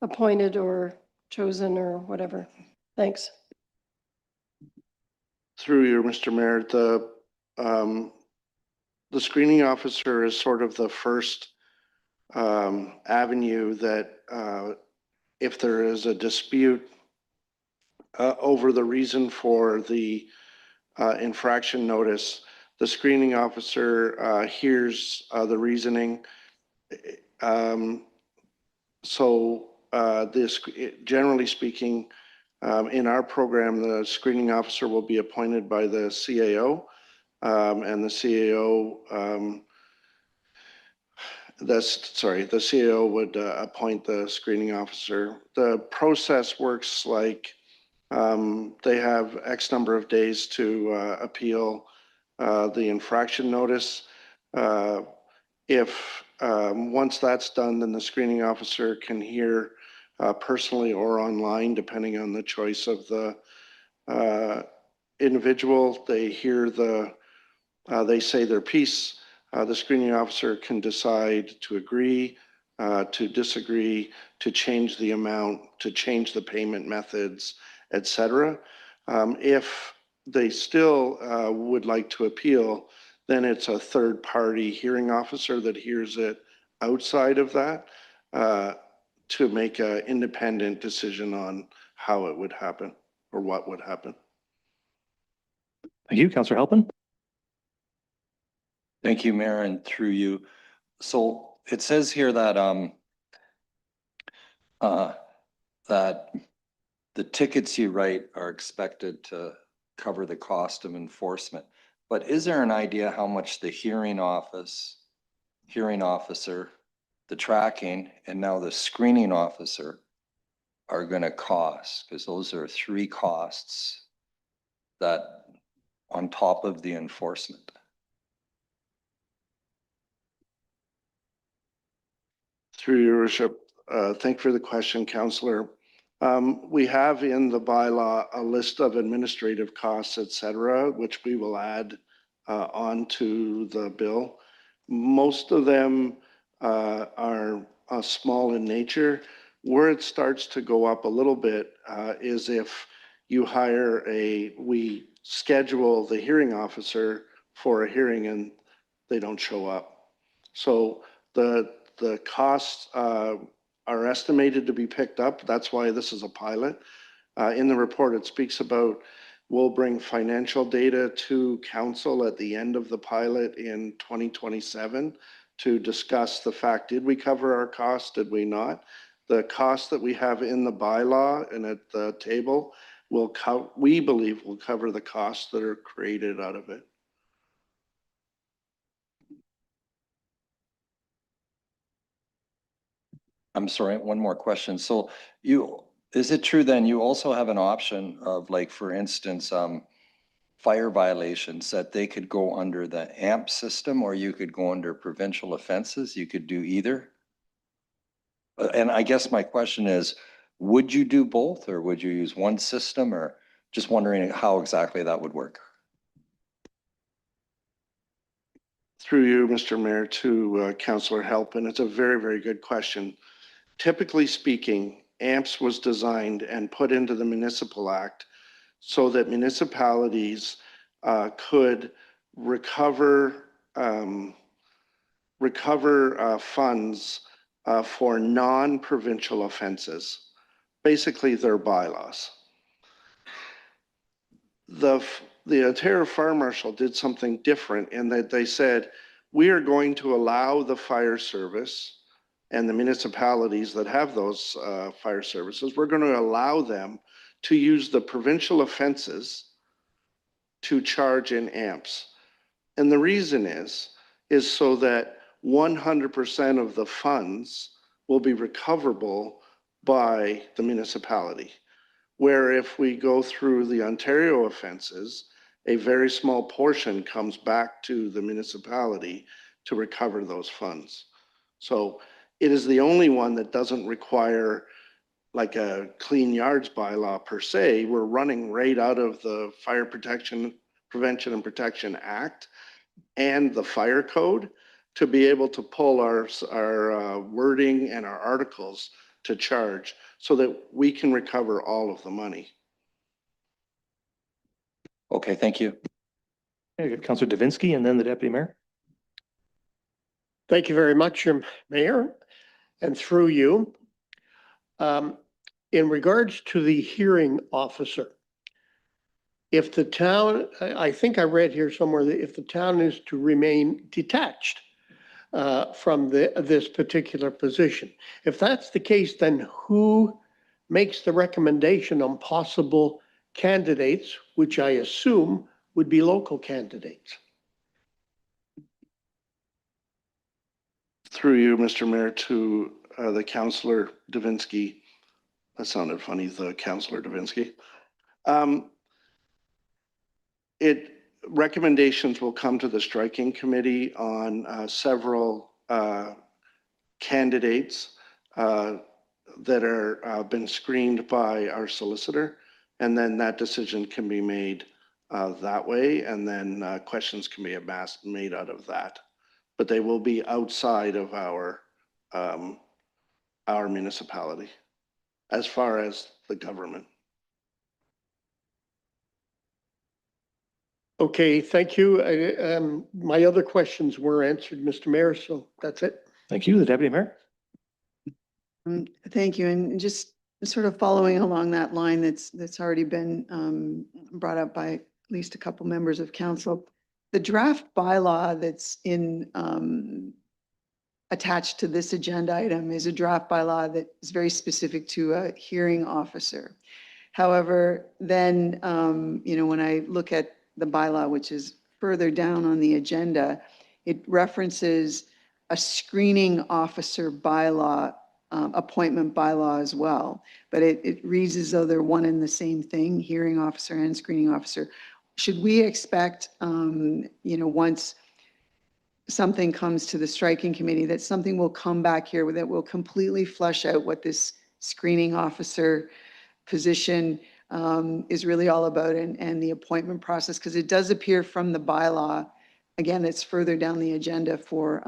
appointed or chosen or whatever. Thanks. Through you, Mr. Mayor, the screening officer is sort of the first avenue that if there is a dispute over the reason for the infraction notice, the screening officer hears the reasoning. Generally speaking, in our program, the screening officer will be appointed by the CAO, and the CAO the CAO would appoint the screening officer. The process works like they have X number of days to appeal the infraction notice. If once that's done, then the screening officer can hear personally or online, depending on the choice of the individual. They hear they say their piece. The screening officer can decide to agree, to disagree, to change the amount, to change the payment methods, etc. If they still would like to appeal, then it's a third-party hearing officer that hears it outside of that to make an independent decision on how it would happen or what would happen. Thank you, Councillor Helpin. Thank you, Mayor, and through you. So it says here that that the tickets you write are expected to cover the cost of enforcement. But is there an idea how much the hearing officer, the tracking, and now the screening officer are going to cost? Because those are three costs that on top of the enforcement. Through your worship, thank you for the question, Councillor. We have in the bylaw a list of administrative costs, et cetera, which we will add onto the bill. Most of them are small in nature. Where it starts to go up a little bit is if you hire we schedule the hearing officer for a hearing and they don't show up. So the costs are estimated to be picked up. That's why this is a pilot. In the report, it speaks about we'll bring financial data to council at the end of the pilot in 2027 to discuss the fact, did we cover our costs, did we not? The costs that we have in the bylaw and at the table we believe will cover the costs that are created out of it. I'm sorry, one more question. So is it true then you also have an option of, like, for instance, fire violations that they could go under the AMP system, or you could go under provincial offenses? You could do either? And I guess my question is, would you do both, or would you use one system, or just wondering how exactly that would work? Through you, Mr. Mayor, to Councillor Helpin. It's a very, very good question. Typically speaking, AMPS was designed and put into the Municipal Act so that municipalities could recover funds for non-provincial offenses, basically their bylaws. The Ontario Fire Marshal did something different in that they said, we are going to allow the fire service and the municipalities that have those fire services, we're going to allow them to use the provincial offenses to charge in amps. And the reason is so that 100% of the funds will be recoverable by the municipality. Where if we go through the Ontario offenses, a very small portion comes back to the municipality to recover those funds. So it is the only one that doesn't require like a clean yards bylaw per se. We're running right out of the Fire Protection, Prevention and Protection Act and the fire code to be able to pull our wording and our articles to charge so that we can recover all of the money. Okay, thank you. Okay, Councillor Davinsky and then the deputy mayor. Thank you very much, your Mayor, and through you. In regards to the hearing officer, if the town, I think I read here somewhere that if the town is to remain detached from this particular position, if that's the case, then who makes the recommendation on possible candidates, which I assume would be local candidates? Through you, Mr. Mayor, to the Councillor Davinsky. That sounded funny, the Councillor Davinsky. Recommendations will come to the striking committee on several candidates that are been screened by our solicitor, and then that decision can be made that way, and then questions can be made out of that. But they will be outside of our municipality as far as the government. Okay, thank you. My other questions were answered, Mr. Mayor, so that's it. Thank you. The deputy mayor. Thank you. And just sort of following along that line that's already been brought up by at least a couple members of council, the draft bylaw that's attached to this agenda item is a draft bylaw that is very specific to a hearing officer. However, then, when I look at the bylaw, which is further down on the agenda, it references a screening officer bylaw, appointment bylaw as well. But it reads as though they're one and the same thing, hearing officer and screening officer. Should we expect, once something comes to the striking committee, that something will come back here that will completely flesh out what this screening officer position is really all about and the appointment process? Because it does appear from the bylaw, again, it's further down the agenda for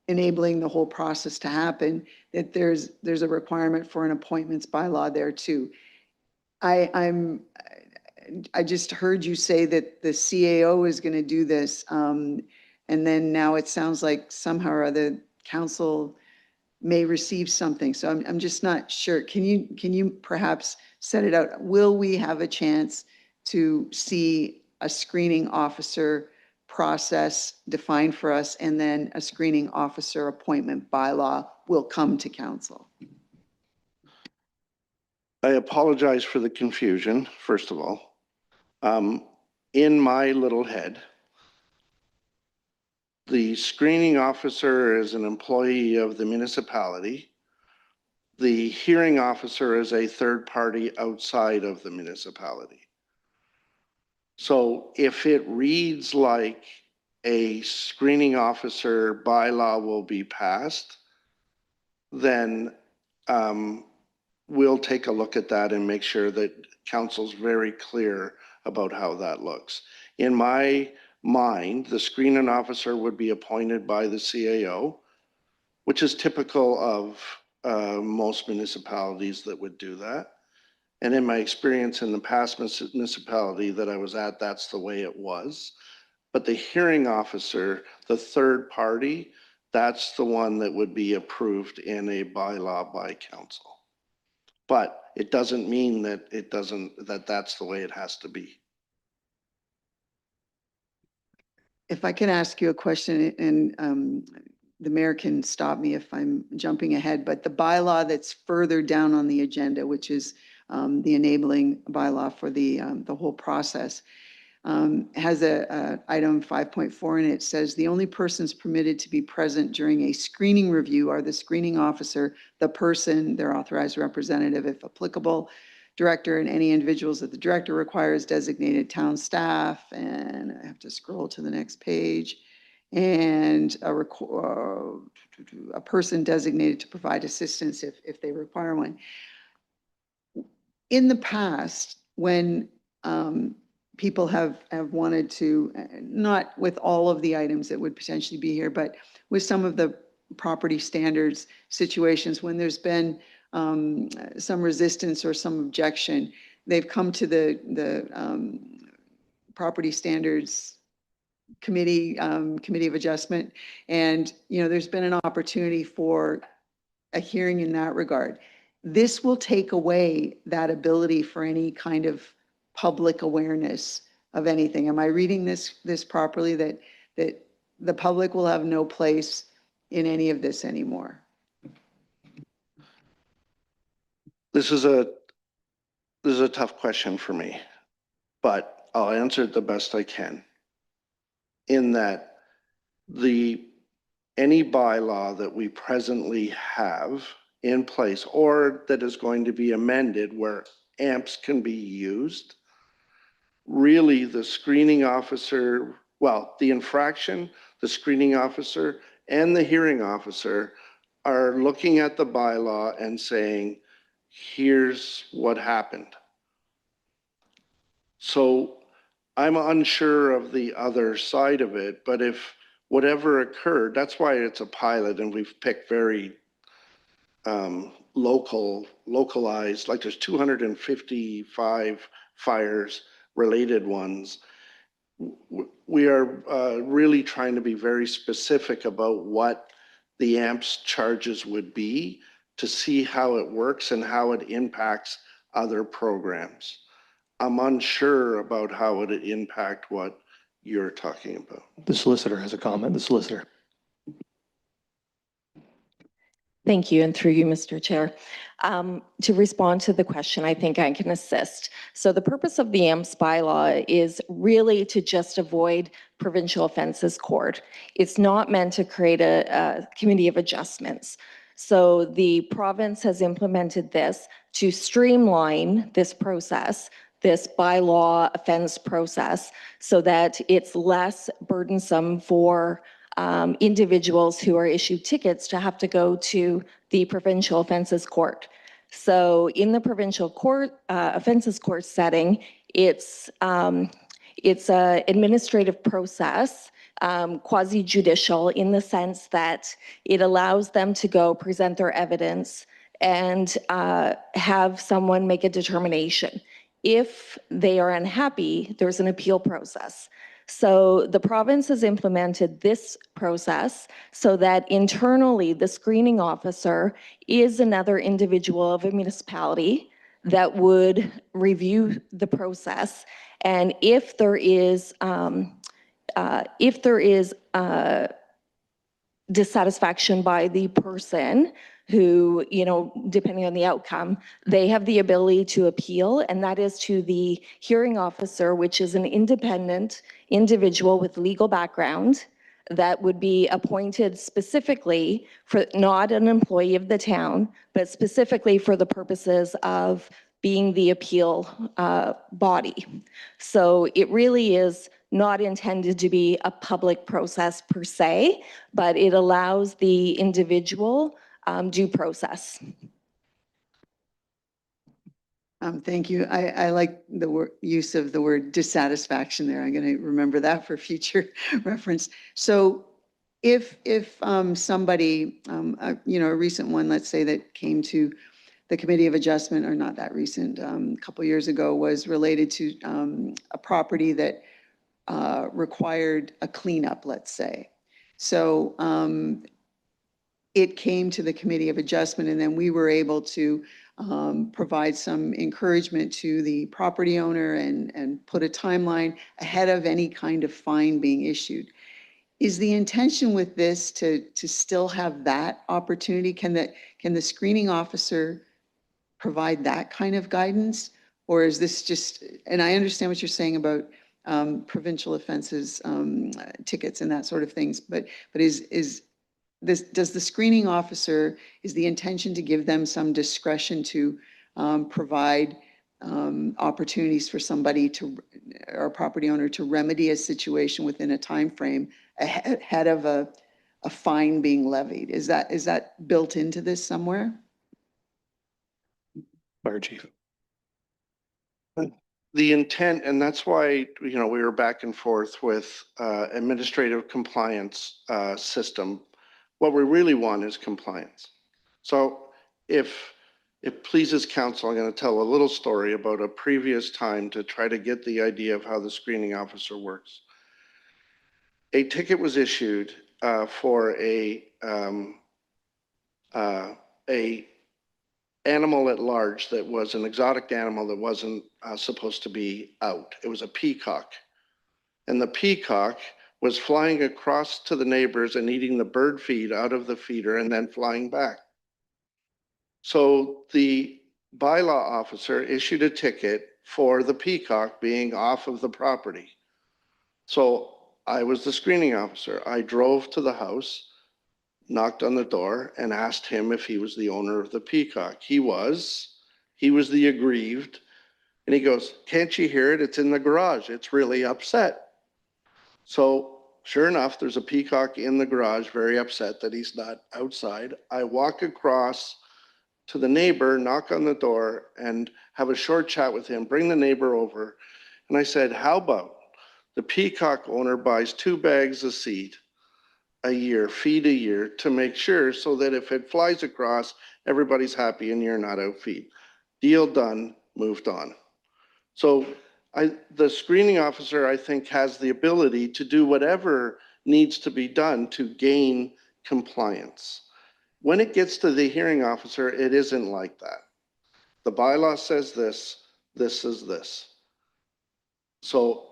enabling the whole process to happen, that there's a requirement for an appointments bylaw there too. I just heard you say that the CAO is going to do this. And then now it sounds like somehow or other council may receive something. So I'm just not sure. Can you perhaps set it out? Will we have a chance to see a screening officer process defined for us, and then a screening officer appointment bylaw will come to council? I apologize for the confusion, first of all. In my little head, the screening officer is an employee of the municipality. The hearing officer is a third party outside of the municipality. So if it reads like a screening officer bylaw will be passed, then we'll take a look at that and make sure that council's very clear about how that looks. In my mind, the screening officer would be appointed by the CAO, which is typical of most municipalities that would do that. And in my experience in the past municipality that I was at, that's the way it was. But the hearing officer, the third party, that's the one that would be approved in a bylaw by council. But it doesn't mean that that's the way it has to be. If I can ask you a question, and the mayor can stop me if I'm jumping ahead, but the bylaw that's further down on the agenda, which is the enabling bylaw for the whole process. Has a item 5.4 in it. It says the only persons permitted to be present during a screening review are the screening officer, the person, their authorized representative, if applicable, director, and any individuals that the director requires, designated town staff. And I have to scroll to the next page. And a person designated to provide assistance if they require one. In the past, when people have wanted to, not with all of the items that would potentially be here, but with some of the property standards situations, when there's been some resistance or some objection, they've come to the property standards committee of adjustment, and there's been an opportunity for a hearing in that regard. This will take away that ability for any kind of public awareness of anything. Am I reading this properly, that the public will have no place in any of this anymore? This is a tough question for me, but I'll answer it the best I can. In that any bylaw that we presently have in place or that is going to be amended where AMPs can be used, really the screening officer, well, the infraction, the screening officer, and the hearing officer are looking at the bylaw and saying, here's what happened. So I'm unsure of the other side of it, but if whatever occurred, that's why it's a pilot and we've picked very localized, like there's 255 fires, related ones. We are really trying to be very specific about what the AMP's charges would be to see how it works and how it impacts other programs. I'm unsure about how it would impact what you're talking about. The solicitor has a comment. The solicitor. Thank you, and through you, Mr. Chair. To respond to the question, I think I can assist. So the purpose of the AMPS bylaw is really to just avoid provincial offences court. It's not meant to create a committee of adjustments. So the province has implemented this to streamline this process, this bylaw offense process, so that it's less burdensome for individuals who are issued tickets to have to go to the provincial offences court. So in the provincial court offences court setting, it's a administrative process, quasi-judicial, in the sense that it allows them to go present their evidence and have someone make a determination. If they are unhappy, there's an appeal process. So the province has implemented this process so that internally the screening officer is another individual of a municipality that would review the process. And if there is dissatisfaction by the person who, depending on the outcome, they have the ability to appeal, and that is to the hearing officer, which is an independent individual with legal background that would be appointed specifically for, not an employee of the town, but specifically for the purposes of being the appeal body. So it really is not intended to be a public process per se, but it allows the individual due process. Thank you. I like the use of the word dissatisfaction there. I'm going to remember that for future reference. So if somebody, a recent one, let's say, that came to the Committee of Adjustment, or not that recent, a couple years ago, was related to a property that required a cleanup, let's say. So it came to the Committee of Adjustment, and then we were able to provide some encouragement to the property owner and put a timeline ahead of any kind of fine being issued. Is the intention with this to still have that opportunity? Can the screening officer provide that kind of guidance? Or is this just, and I understand what you're saying about provincial offenses, tickets and that sort of things, but is this, does the screening officer, is the intention to give them some discretion to provide opportunities for somebody to, or a property owner to remedy a situation within a time frame ahead of a fine being levied? Is that built into this somewhere? Fire chief. The intent, and that's why, we were back and forth with administrative compliance system. What we really want is compliance. So if it pleases council, I'm going to tell a little story about a previous time to try to get the idea of how the screening officer works. A ticket was issued for a animal at large that was an exotic animal that wasn't supposed to be out. It was a peacock. And the peacock was flying across to the neighbors and eating the bird feed out of the feeder and then flying back. So the bylaw officer issued a ticket for the peacock being off of the property. So I was the screening officer. I drove to the house, knocked on the door, and asked him if he was the owner of the peacock. He was the aggrieved. And he goes, "Can't you hear it? It's in the garage. It's really upset." So sure enough, there's a peacock in the garage, very upset that he's not outside. I walk across to the neighbor, knock on the door, and have a short chat with him, bring the neighbor over. And I said, how about the peacock owner buys 2 bags of seed a year, feed a year, to make sure so that if it flies across, everybody's happy and you're not out feed. Deal done, moved on. So the screening officer, I think, has the ability to do whatever needs to be done to gain compliance. When it gets to the hearing officer, it isn't like that. The bylaw says this, this is this. So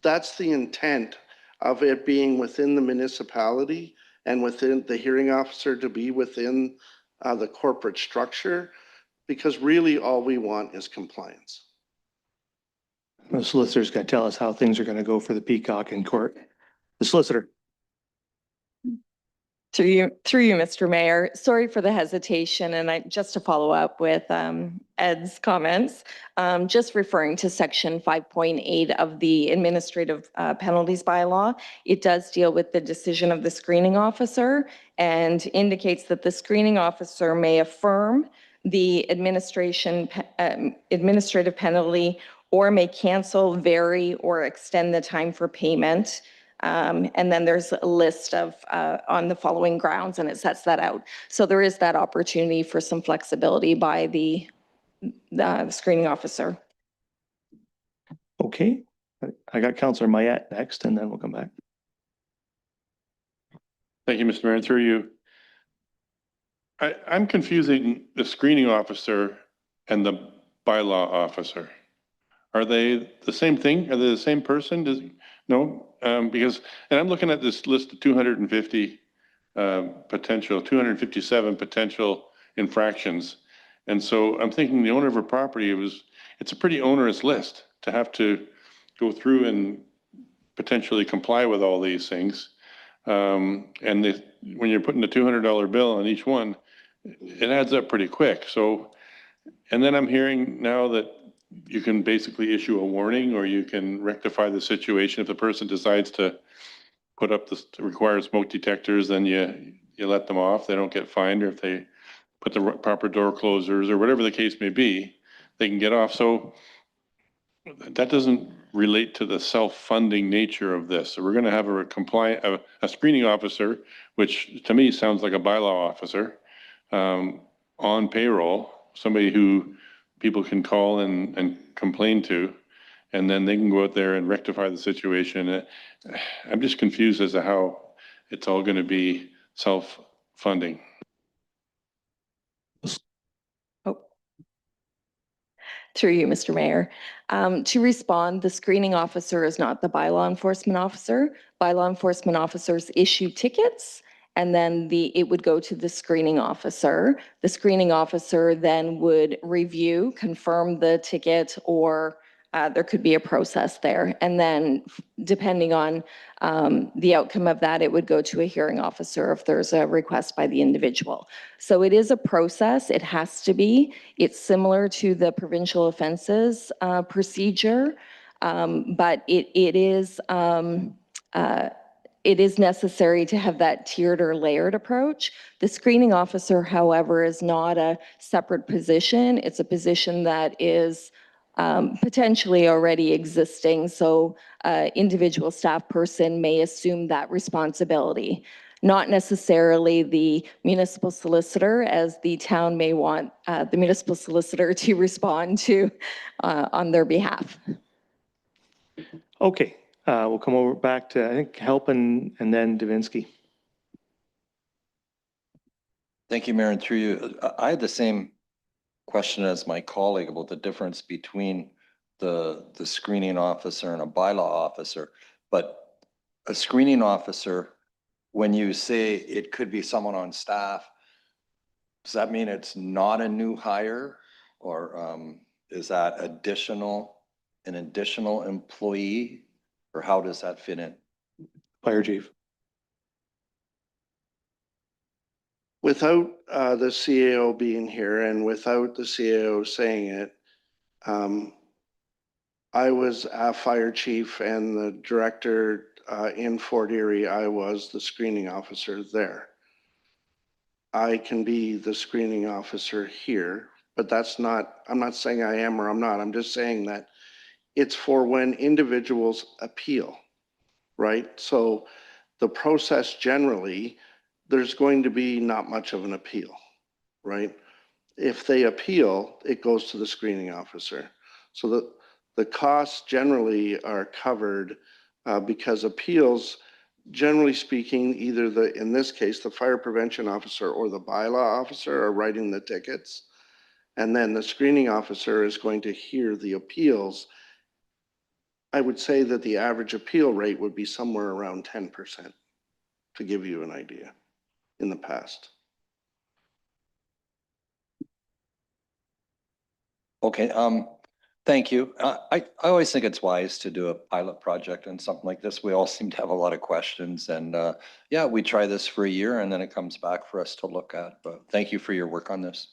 that's the intent of it being within the municipality and within the hearing officer to be within the corporate structure, because really all we want is compliance. The solicitor's going to tell us how things are going to go for the peacock in court. The solicitor. Through you, Mr. Mayor, sorry for the hesitation, and just to follow up with Ed's comments, just referring to section 5.8 of the administrative penalties bylaw, it does deal with the decision of the screening officer and indicates that the screening officer may affirm the administrative penalty or may cancel, vary, or extend the time for payment. And then there's a list of on the following grounds, and it sets that out. So there is that opportunity for some flexibility by the screening officer. Okay, I got Councillor Mayette next, and then we'll come back. Thank you, Mr. Mayor. Through you. I'm confusing the screening officer and the bylaw officer. Are they the same thing? Are they the same person? No, because, and I'm looking at this list of 250 257 potential infractions. And so I'm thinking the owner of a property, it's a pretty onerous list to have to go through and potentially comply with all these things. And when you're putting a $200 bill on each one, it adds up pretty quick. So, and then I'm hearing now that you can basically issue a warning, or you can rectify the situation. If the person decides to put up to require smoke detectors, then you let them off. They don't get fined. Or if they put the proper door closers or whatever the case may be, they can get off. So that doesn't relate to the self-funding nature of this. So we're going to have a screening officer, which to me sounds like a bylaw officer, on payroll, somebody who people can call and complain to, and then they can go out there and rectify the situation. I'm just confused as to how it's all going to be self-funding. Through you, Mr. Mayor. To respond, the screening officer is not the bylaw enforcement officer. Bylaw enforcement officers issue tickets And then it would go to the screening officer. The screening officer then would review, confirm the ticket, or there could be a process there. And then depending on the outcome of that, it would go to a hearing officer if there's a request by the individual. So it is a process. It has to be. It's similar to the provincial offenses procedure, but it is necessary to have that tiered or layered approach. The screening officer, however, is not a separate position. It's a position that is potentially already existing. So individual staff person may assume that responsibility. Not necessarily the municipal solicitor, as the town may want the municipal solicitor to respond to on their behalf. Okay, we'll come over back to, I think, Halpin and then Davinsky. Thank you, Mayor, and through you. I had the same question as my colleague about the difference between the screening officer and a bylaw officer. But a screening officer, when you say it could be someone on staff, does that mean it's not a new hire? Or is that an additional employee? Or how does that fit in? Fire chief. Without the CAO being here and without the CAO saying it, I was a fire chief and the director in Fort Erie. I was the screening officer there. I can be the screening officer here, but that's not, I'm not saying I am or I'm not. I'm just saying that it's for when individuals appeal, right? So the process generally, there's going to be not much of an appeal, right? If they appeal, it goes to the screening officer. So the costs generally are covered because appeals, generally speaking, either in this case, the fire prevention officer or the bylaw officer are writing the tickets. And then the screening officer is going to hear the appeals. I would say that the average appeal rate would be somewhere around 10%, to give you an idea, in the past. Okay, thank you. I always think it's wise to do a pilot project and something like this. We all seem to have a lot of questions, and yeah, we try this for a year and then it comes back for us to look at. But thank you for your work on this.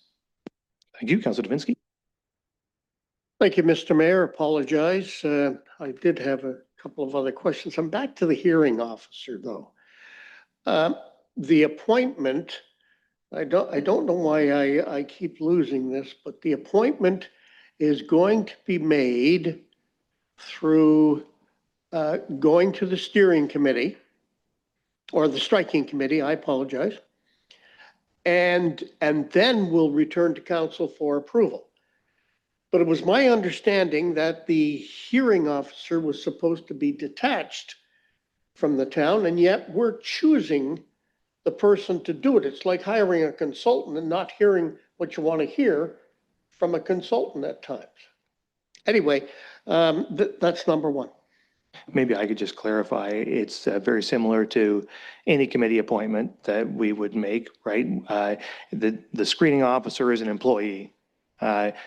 Thank you, Councilor Davinsky. Thank you, Mr. Mayor. Apologize. I did have a couple of other questions. I'm back to the hearing officer, though. The appointment, I don't know why I keep losing this, but the appointment is going to be made through going to the steering committee or the striking committee, I apologize, and then we'll return to council for approval. But it was my understanding that the hearing officer was supposed to be detached from the town, and yet we're choosing the person to do it. It's like hiring a consultant and not hearing what you want to hear from a consultant at times. Anyway, that's number one. Maybe I could just clarify. It's very similar to any committee appointment that we would make, right? The screening officer is an employee.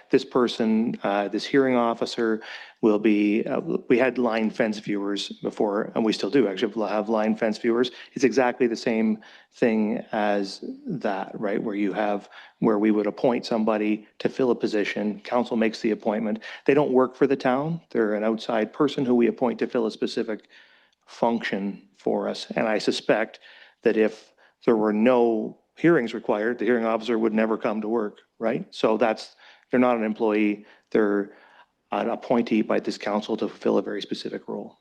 This person, this hearing officer will be, we had line fence viewers before, and we still do actually have line fence viewers. It's exactly the same thing as that, right? Where we would appoint somebody to fill a position, council makes the appointment. They don't work for the town. They're an outside person who we appoint to fill a specific function for us. And I suspect that if there were no hearings required, the hearing officer would never come to work, right? So they're not an employee, they're an appointee by this council to fulfill a very specific role.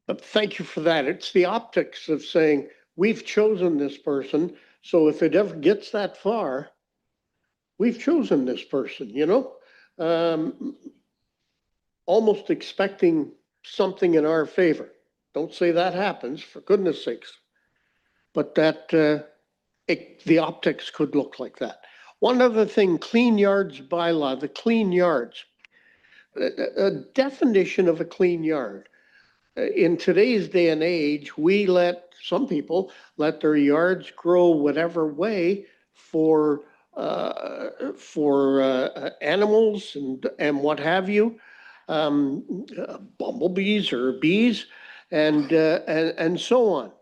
But thank you for that. It's the optics of saying, we've chosen this person, so if it ever gets that far, we've chosen this person, you know? Almost expecting something in our favor. Don't say that happens, for goodness sakes. But that the optics could look like that. One other thing, clean yards bylaw, the clean yards. A definition of a clean yard. in today's day and age, some people let their yards grow whatever way for animals and what have you, bumblebees or bees, and so on.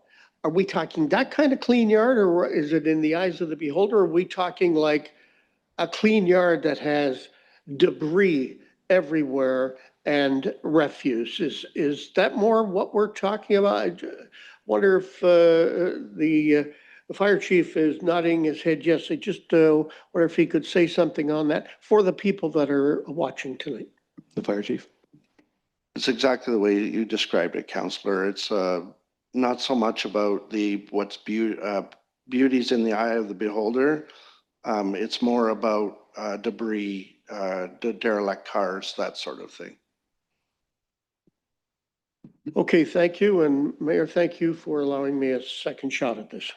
Are we talking that kind of clean yard, or is it in the eyes of the beholder? Or are we talking like a clean yard that has debris everywhere and refuse? Is that more what we're talking about? I wonder if the fire chief is nodding his head yes. I just wonder if he could say something on that for the people that are watching tonight. The fire chief. It's exactly the way you described it, Councillor. It's not so much about beauty's in the eye of the beholder. It's more about debris, derelict cars, that sort of thing. Okay, thank you. And Mayor, thank you for allowing me a second shot at this.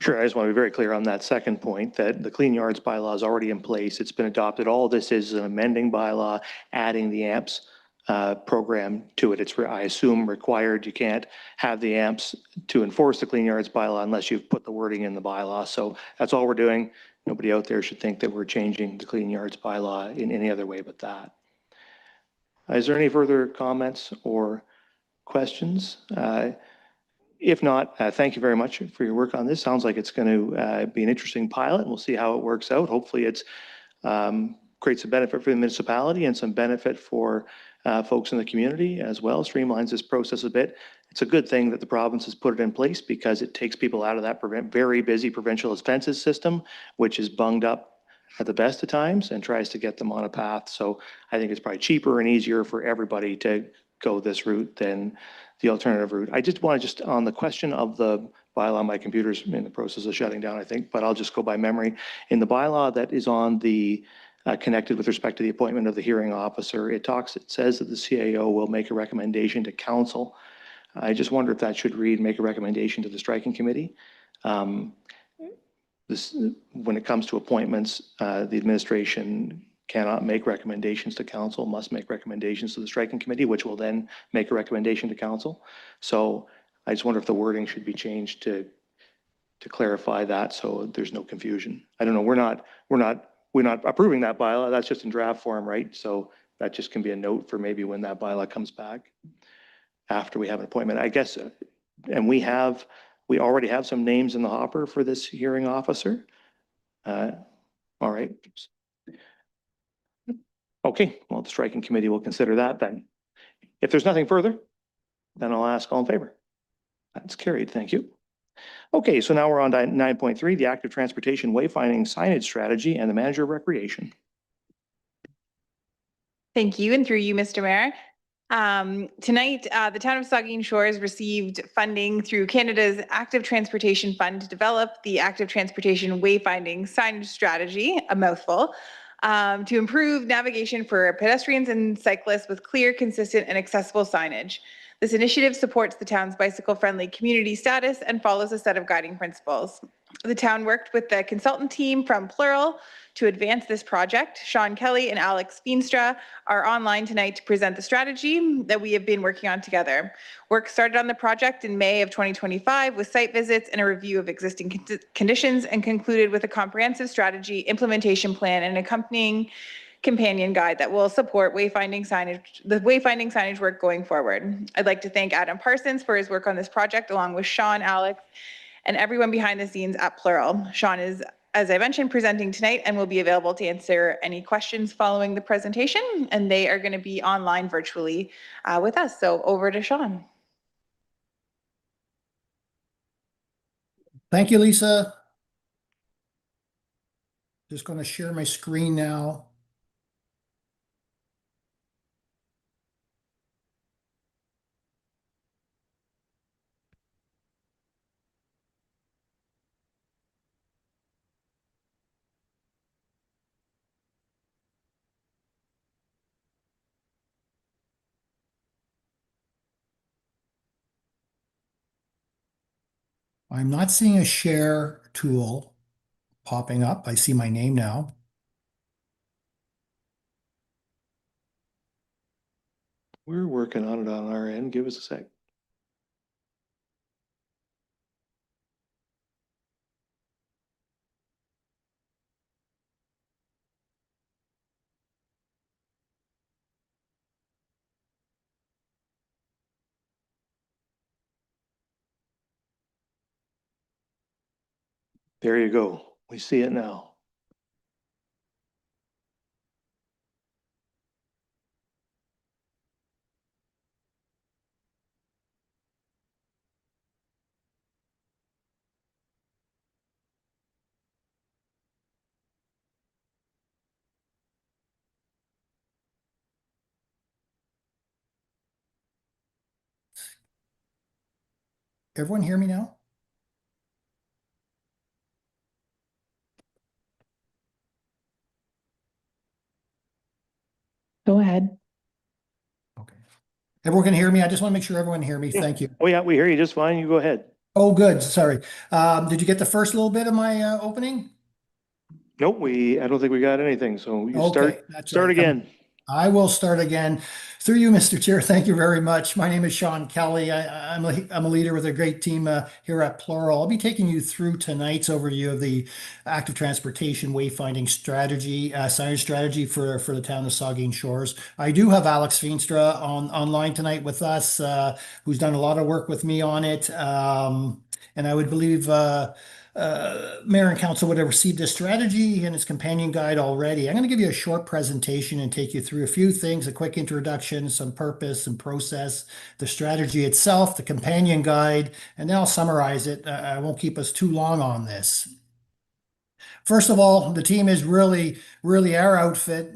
Sure, I just want to be very clear on that second point, that the Clean Yards bylaw is already in place. It's been adopted. All this is an amending bylaw, adding the AMPS program to it. It's, I assume, required. You can't have the AMPS to enforce the Clean Yards bylaw unless you've put the wording in the bylaw. So that's all we're doing. Nobody out there should think that we're changing the Clean Yards bylaw in any other way but that. Is there any further comments or questions? If not, thank you very much for your work on this. Sounds like it's going to be an interesting pilot, and we'll see how it works out. Hopefully it's creates a benefit for the municipality and some benefit for folks in the community as well, streamlines this process a bit. It's a good thing that the province has put it in place because it takes people out of that very busy provincial expenses system, which is bunged up at the best of times, and tries to get them on a path. So I think it's probably cheaper and easier for everybody to go this route than the alternative route. I just want to on the question of the bylaw, my computer's in the process of shutting down, I think, but I'll just go by memory. In the bylaw that is on the connected with respect to the appointment of the hearing officer, it says that the CAO will make a recommendation to council. I just wonder if that should read, make a recommendation to the striking committee. When it comes to appointments, the administration cannot make recommendations to council, must make recommendations to the striking committee, which will then make a recommendation to council. So I just wonder if the wording should be changed to clarify that so there's no confusion. I don't know, we're not approving that bylaw. That's just in draft form, right? So that just can be a note for maybe when that bylaw comes back after we have an appointment, I guess. And we already have some names in the hopper for this hearing officer. All right. Okay, well, the striking committee will consider that then. If there's nothing further, then I'll ask all in favor. That's carried, thank you. Okay, so now we're on to 9.3, the active transportation wayfinding signage strategy and the manager of recreation. Thank you, and through you, Mr. Mayor. Tonight, the town of Saugeen Shores received funding through Canada's Active Transportation Fund to develop the active transportation wayfinding signage strategy, a mouthful, to improve navigation for pedestrians and cyclists with clear, consistent, and accessible signage. This initiative supports the town's bicycle-friendly community status and follows a set of guiding principles. The town worked with the consultant team from Plural to advance this project. Sean Kelly and Alex Feenstra are online tonight to present the strategy that we have been working on together. Work started on the project in May of 2025 with site visits and a review of existing conditions, and concluded with a comprehensive strategy, implementation plan, and accompanying companion guide that will support the wayfinding signage work going forward. I'd like to thank Adam Parsons for his work on this project, along with Sean, Alex, and everyone behind the scenes at Plural. Sean is, as I mentioned, presenting tonight and will be available to answer any questions following the presentation, and they are going to be online virtually with us. So over to Sean. Thank you, Lisa. Just going to share my screen now. I'm not seeing a share tool popping up. I see my name now. We're working on it on our end. Give us a sec. There you go. We see it now. Everyone hear me now? Go ahead. Okay. Everyone can hear me? I just want to make sure everyone hear me. Yeah. Thank you. Oh, yeah, we hear you just fine. You go ahead. Oh, good. Sorry. Did you get the first little bit of my opening? Nope, I don't think we got anything. So you Okay, that's start right. again. I will start again. Through you, Mr. Chair, thank you very much. My name is Sean Kelly. I'm a leader with a great team here at Plural. I'll be taking you through tonight's overview of the active transportation wayfinding strategy, signage strategy for the town of Saugeen Shores. I do have Alex Veenstra online tonight with us, who's done a lot of work with me on it. And I would believe Mayor and Council would have received this strategy and its companion guide already. I'm going to give you a short presentation and take you through a few things, a quick introduction, some purpose and process, the strategy itself, the companion guide, and then I'll summarize it. I won't keep us too long on this. First of all, the team is really our outfit,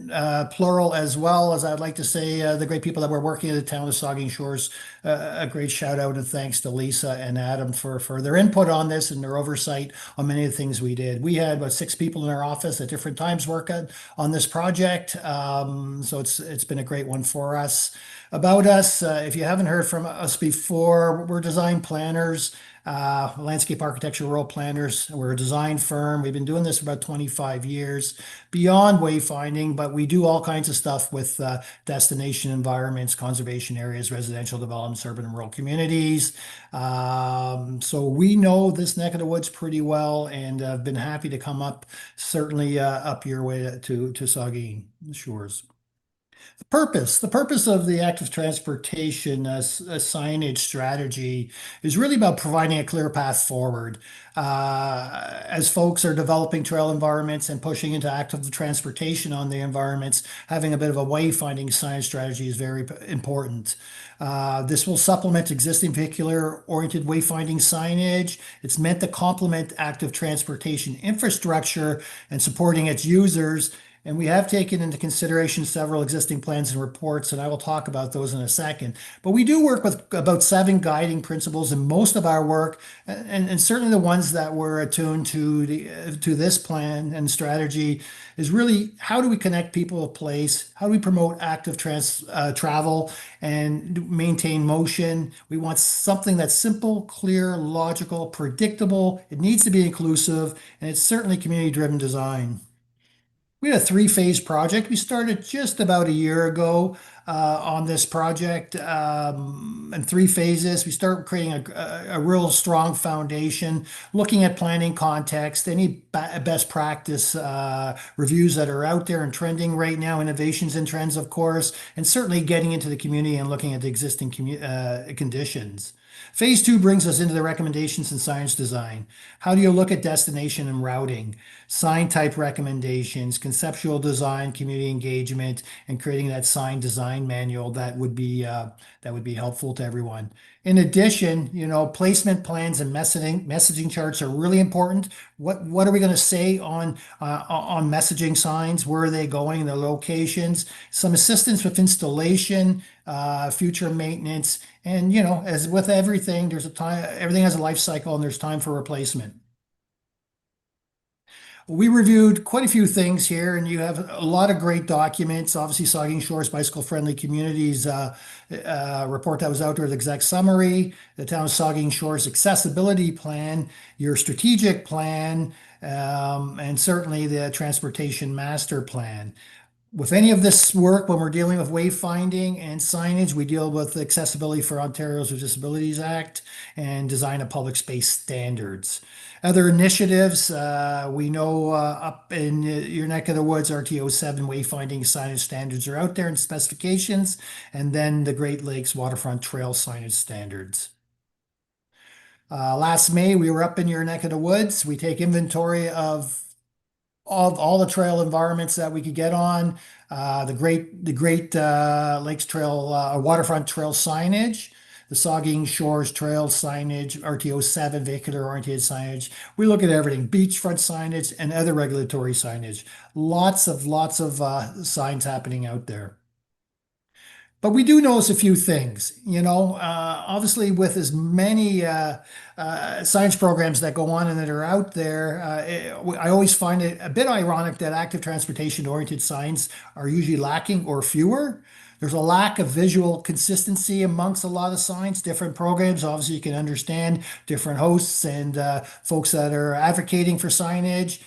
plural, as well as I'd like to say the great people that were working at the town of Saugeen Shores. A great shout out and thanks to Lisa and Adam for their input on this and their oversight on many of the things we did. We had about 6 people in our office at different times working on this project. So it's been a great one for us. About us, if you haven't heard from us before, we're design planners. Landscape architecture role planners. We're a design firm. We've been doing this for about 25 years, beyond wayfinding, but we do all kinds of stuff with destination environments, conservation areas, residential developments, urban and rural communities. So we know this neck of the woods pretty well, and I've been happy to come up, certainly up your way to Saugeen Shores. The purpose of the active transportation signage strategy is really about providing a clear path forward. As folks are developing trail environments and pushing into active transportation on the environments, having a bit of a wayfinding signage strategy is very important. This will supplement existing vehicular-oriented wayfinding signage. It's meant to complement active transportation infrastructure and supporting its users. And we have taken into consideration several existing plans and reports, and I will talk about those in a second. But we do work with about 7 guiding principles in most of our work, and certainly the ones that were attuned to this plan and strategy is really how do we connect people to place? How do we promote active travel and maintain motion? We want something that's simple, clear, logical, predictable. It needs to be inclusive, and it's certainly community-driven design. We had a 3-phase project. We started just about a year ago on this project in 3 phases. We start creating a real strong foundation, looking at planning context, any best practice reviews that are out there and trending right now, innovations and trends, of course, and certainly getting into the community and looking at the existing conditions. Phase 2 brings us into the recommendations and science design. How do you look at destination and routing, sign type recommendations, conceptual design, community engagement, and creating that sign design manual that would be helpful to everyone. In addition, placement plans and messaging charts are really important. What are we going to say on messaging signs? Where are they going? The locations, some assistance with installation, future maintenance, and as with everything, there's a time. Everything has a life cycle, and there's time for replacement. We reviewed quite a few things here, and you have a lot of great documents. Obviously, Saugeen Shores Bicycle Friendly Communities report that was out there, the exec summary, the town of Saugeen Shores accessibility plan, your strategic plan, and certainly the transportation master plan. with any of this work, when we're dealing with wayfinding and signage, we deal with accessibility for Ontario's Disabilities Act and design of public space standards. Other initiatives, we know up in your neck of the woods, RTO 7 wayfinding signage standards are out there and specifications, and then the Great Lakes Waterfront Trail signage standards. Last May, we were up in your neck of the woods. We take inventory of all the trail environments that we could get on, the Great Lakes Trail, Waterfront Trail signage, the Saugeen Shores Trail signage, RTO 7 vehicular oriented signage. We look at everything, beachfront signage and other regulatory signage. Lots of signs happening out there. But we do notice a few things, obviously with as many science programs that go on and that are out there, I always find it a bit ironic that active transportation oriented signs are usually lacking or fewer. There's a lack of visual consistency amongst a lot of signs, different programs. Obviously, you can understand different hosts and folks that are advocating for signage.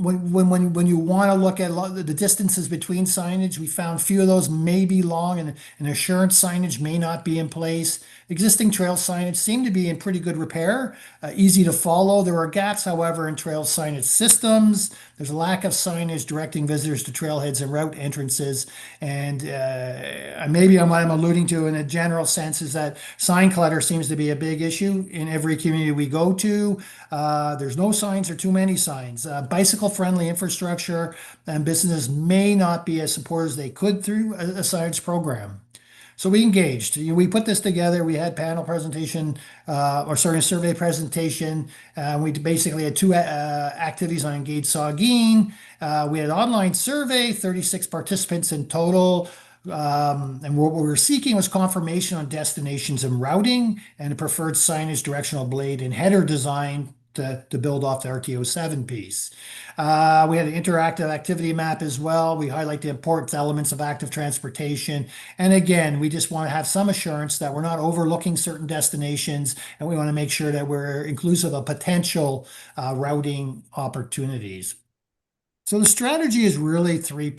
When you want to look at the distances between signage, we found few of those may be long and assurance signage may not be in place. Existing trail signage seem to be in pretty good repair, easy to follow. There are gaps, however, in trail signage systems. There's a lack of signage directing visitors to trailheads and route entrances. And maybe what I'm alluding to in a general sense is that sign clutter seems to be a big issue in every community we go to. There's no signs or too many signs. Bicycle-friendly infrastructure and businesses may not be as supported as they could through a science program. So we engaged. We put this together. We had panel presentation, a survey presentation. We basically had two activities on Engage Saugeen. We had an online survey, 36 participants in total. And what we were seeking was confirmation on destinations and routing and a preferred signage, directional blade, and header design to build off the RTO 7 piece. We had an interactive activity map as well. We highlight the important elements of active transportation. And again, we just want to have some assurance that we're not overlooking certain destinations, and we want to make sure that we're inclusive of potential routing opportunities. So the strategy is really three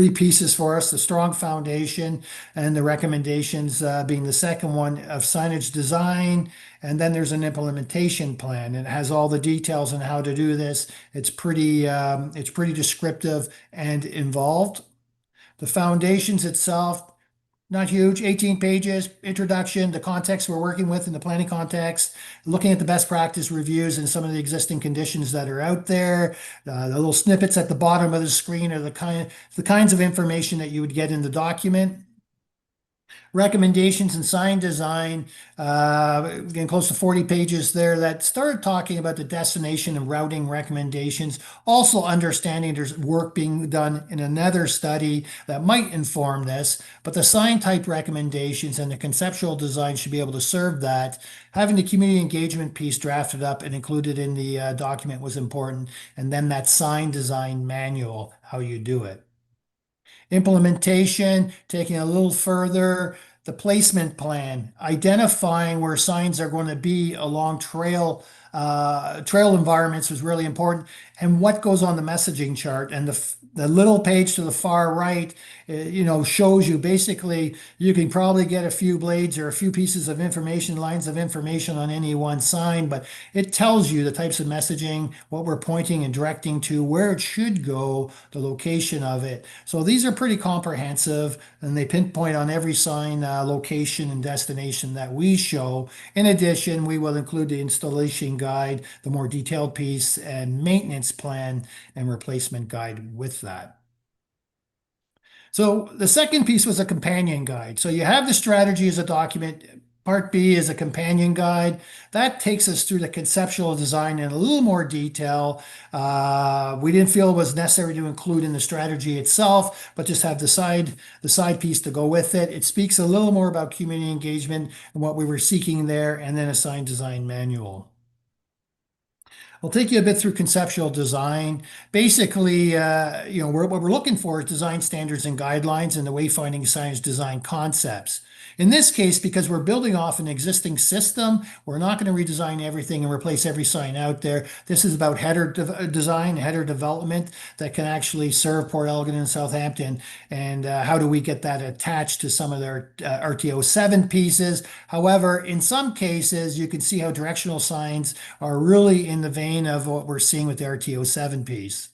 pieces for us: the strong foundation and the recommendations being the second one of signage design. And then there's an implementation plan, and it has all the details on how to do this. It's pretty descriptive and involved. The foundations itself, not huge, 18 pages, introduction, the context we're working with in the planning context, looking at the best practice reviews and some of the existing conditions that are out there. The little snippets at the bottom of the screen are the kinds of information that you would get in the document. Recommendations and sign design, getting close to 40 pages there, that started talking about the destination and routing recommendations. Also understanding there's work being done in another study that might inform this, but the sign type recommendations and the conceptual design should be able to serve that. Having the community engagement piece drafted up and included in the document was important. And then that sign design manual, how you do it. Implementation, taking a little further, the placement plan, identifying where signs are going to be along trail environments was really important, and what goes on the messaging chart. And the little page to the far right, shows you basically you can probably get a few blades or a few pieces of information, lines of information on any one sign, but it tells you the types of messaging, what we're pointing and directing to, where it should go, the location of it. So these are pretty comprehensive, and they pinpoint on every sign location and destination that we show. In addition, we will include the installation guide, the more detailed piece, and maintenance plan and replacement guide with that. So the second piece was a companion guide. So you have the strategy as a document. Part B is a companion guide. That takes us through the conceptual design in a little more detail. We didn't feel it was necessary to include in the strategy itself, but just have the side piece to go with it. It speaks a little more about community engagement and what we were seeking there, and then a sign design manual. We'll take you a bit through conceptual design. Basically, what we're looking for is design standards and guidelines and the wayfinding signage design concepts. In this case, because we're building off an existing system, we're not going to redesign everything and replace every sign out there. This is about header design, header development that can actually serve Port Elgin and Southampton. And how do we get that attached to some of their RTO 7 pieces? However, in some cases, you can see how directional signs are really in the vein of what we're seeing with the RTO 7 piece.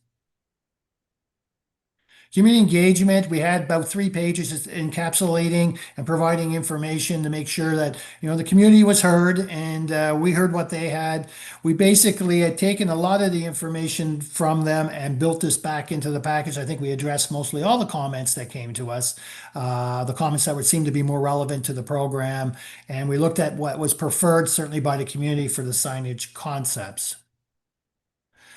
Community engagement, we had about 3 pages just encapsulating and providing information to make sure that, the community was heard and we heard what they had. We basically had taken a lot of the information from them and built this back into the package. I think we addressed mostly all the comments that came to us, the comments that would seem to be more relevant to the program. And we looked at what was preferred, certainly by the community, for the signage concepts.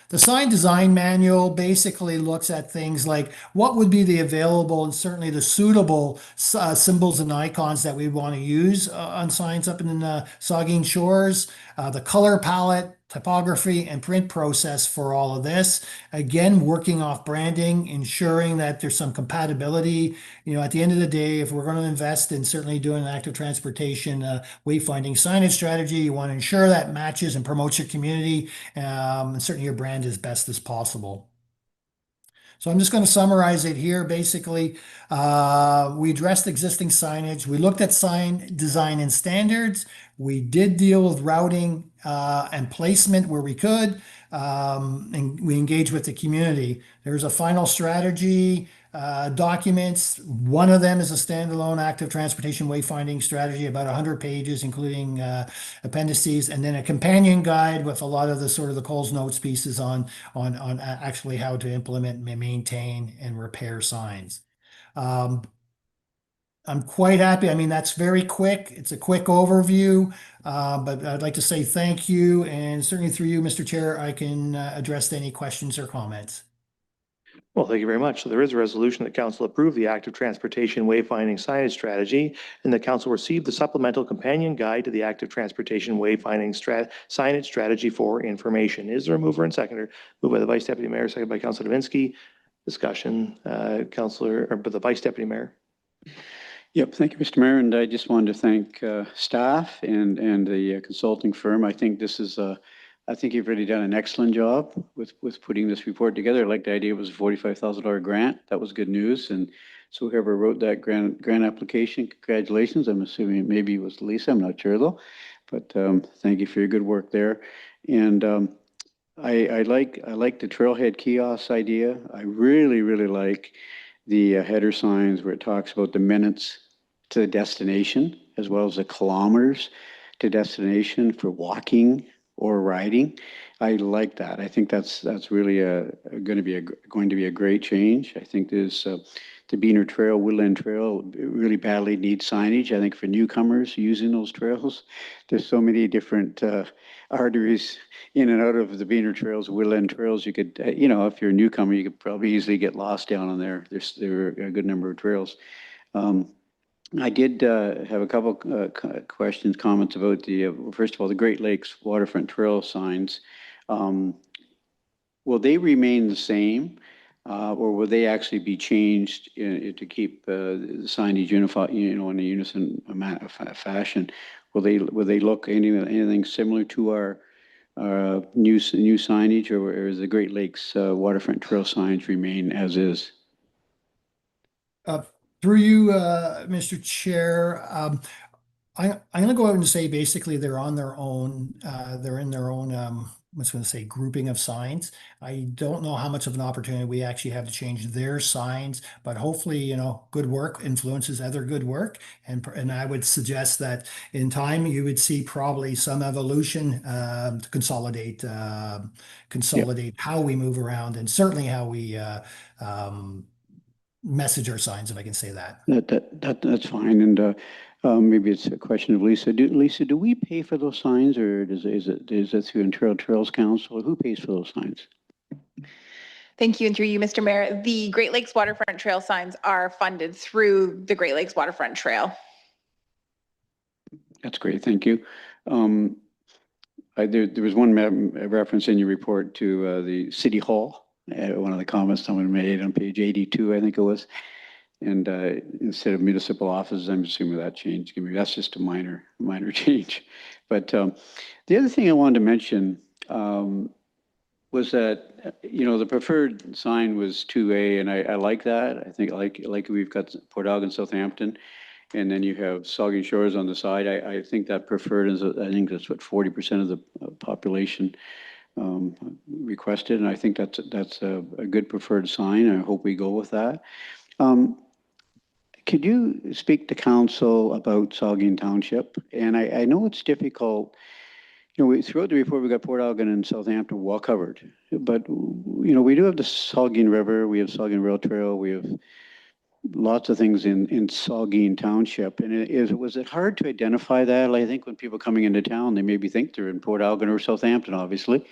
The sign design manual basically looks at things like what would be the available and certainly the suitable symbols and icons that we want to use on signs up in the Saugeen Shores, the color palette, typography, and print process for all of this. Again, working off branding, ensuring that there's some compatibility. At the end of the day, if we're going to invest in certainly doing an active transportation wayfinding signage strategy, you want to ensure that matches and promotes your community and certainly your brand as best as possible. So I'm just going to summarize it here. Basically, we addressed existing signage. We looked at sign design and standards. We did deal with routing and placement where we could, and we engaged with the community. There's a final strategy documents. One of them is a standalone active transportation wayfinding strategy, about 100 pages, including appendices, and then a companion guide with a lot of the sort of the Coles Notes pieces on actually how to implement, maintain, and repair signs. I'm quite happy. I mean, that's very quick. It's a quick overview, but I'd like to say thank you, and certainly through you, Mr. Chair, I can address any questions or comments. Well, thank you very much. So there is a resolution that council approve the active transportation wayfinding signage strategy, and the council received the supplemental companion guide to the active transportation wayfinding signage strategy for information. Is there a mover and seconder? Moved by the Vice Deputy Mayor, seconded by Councilor Davinsky. Discussion, the Vice Deputy Mayor. Yep, thank you, Mr. Mayor. And I just wanted to thank staff and the consulting firm. I think this is I think you've really done an excellent job with putting this report together. I like the idea it was a $45,000 grant. That was good news. And so whoever wrote that grant application, congratulations. I'm assuming maybe it was Lisa. I'm not sure though. But thank you for your good work there. And I like the trailhead kiosk idea. I really like the header signs where it talks about the minutes to the destination as well as the kilometers to destination for walking or riding. I like that. I think that's really going to be a great change. I think there's the Beaner Trail, Woodland Trail really badly needs signage. I think for newcomers using those trails, there's so many different arteries in and out of the Beaner Trails, Woodland Trails. You could, if you're a newcomer, you could probably easily get lost down on there. There are a good number of trails. I did have a couple questions, comments about first of all, the Great Lakes waterfront trail signs. Will they remain the same, or will they actually be changed to keep the signage unified, in a unison fashion? Will they look anything similar to our new signage, or is the Great Lakes waterfront trail signs remain as is? Through you, Mr. Chair, I'm going to go out and say basically they're on their own. They're in their own, grouping of signs. I don't know how much of an opportunity we actually have to change their signs, but hopefully, good work influences other good work. And I would suggest that in time you would see probably some evolution to consolidate how we move around and certainly how we message our signs, if I can say that. That's fine. And maybe it's a question of Lisa. Lisa, do we pay for those signs, or is it through Ontario Trails Council? Who pays for those signs? Thank you. And through you, Mr. Mayor, the Great Lakes Waterfront Trail signs are funded through the Great Lakes Waterfront Trail. That's great. Thank you. There was one reference in your report to the City Hall. One of the comments someone made on page 82, I think it was. And instead of municipal offices, I'm assuming that changed. Maybe that's just a minor change. But the other thing I wanted to mention was that, the preferred sign was 2A, and I like that. I think like we've got Port Algon, Southampton, and then you have Saugeen Shores on the side. I think that preferred is, I think that's what 40% of the population requested, and I think that's a good preferred sign. I hope we go with that. Could you speak to council about Saugeen Township? And I know it's difficult. Throughout the report, we got Port Algon and Southampton well covered, but we do have the Saugeen River, we have Saugeen Rail Trail, we have lots of things in Saugeen Township. And was it hard to identify that? I think when people coming into town, they maybe think they're in Port Algon or Southampton, obviously.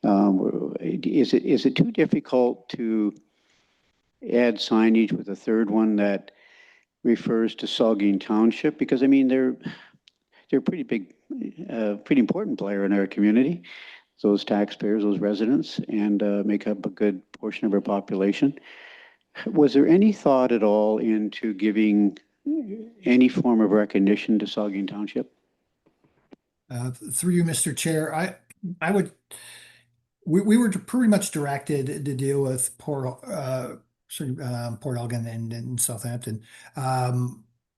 Is it too difficult to add signage with a third one that refers to Saugeen Township? Because I mean, they're a pretty big, pretty important player in our community, those taxpayers, those residents, and make up a good portion of our population. Was there any thought at all into giving any form of recognition to Saugeen Township? Through you, Mr. Chair, we were pretty much directed to deal with Port Algon and Southampton.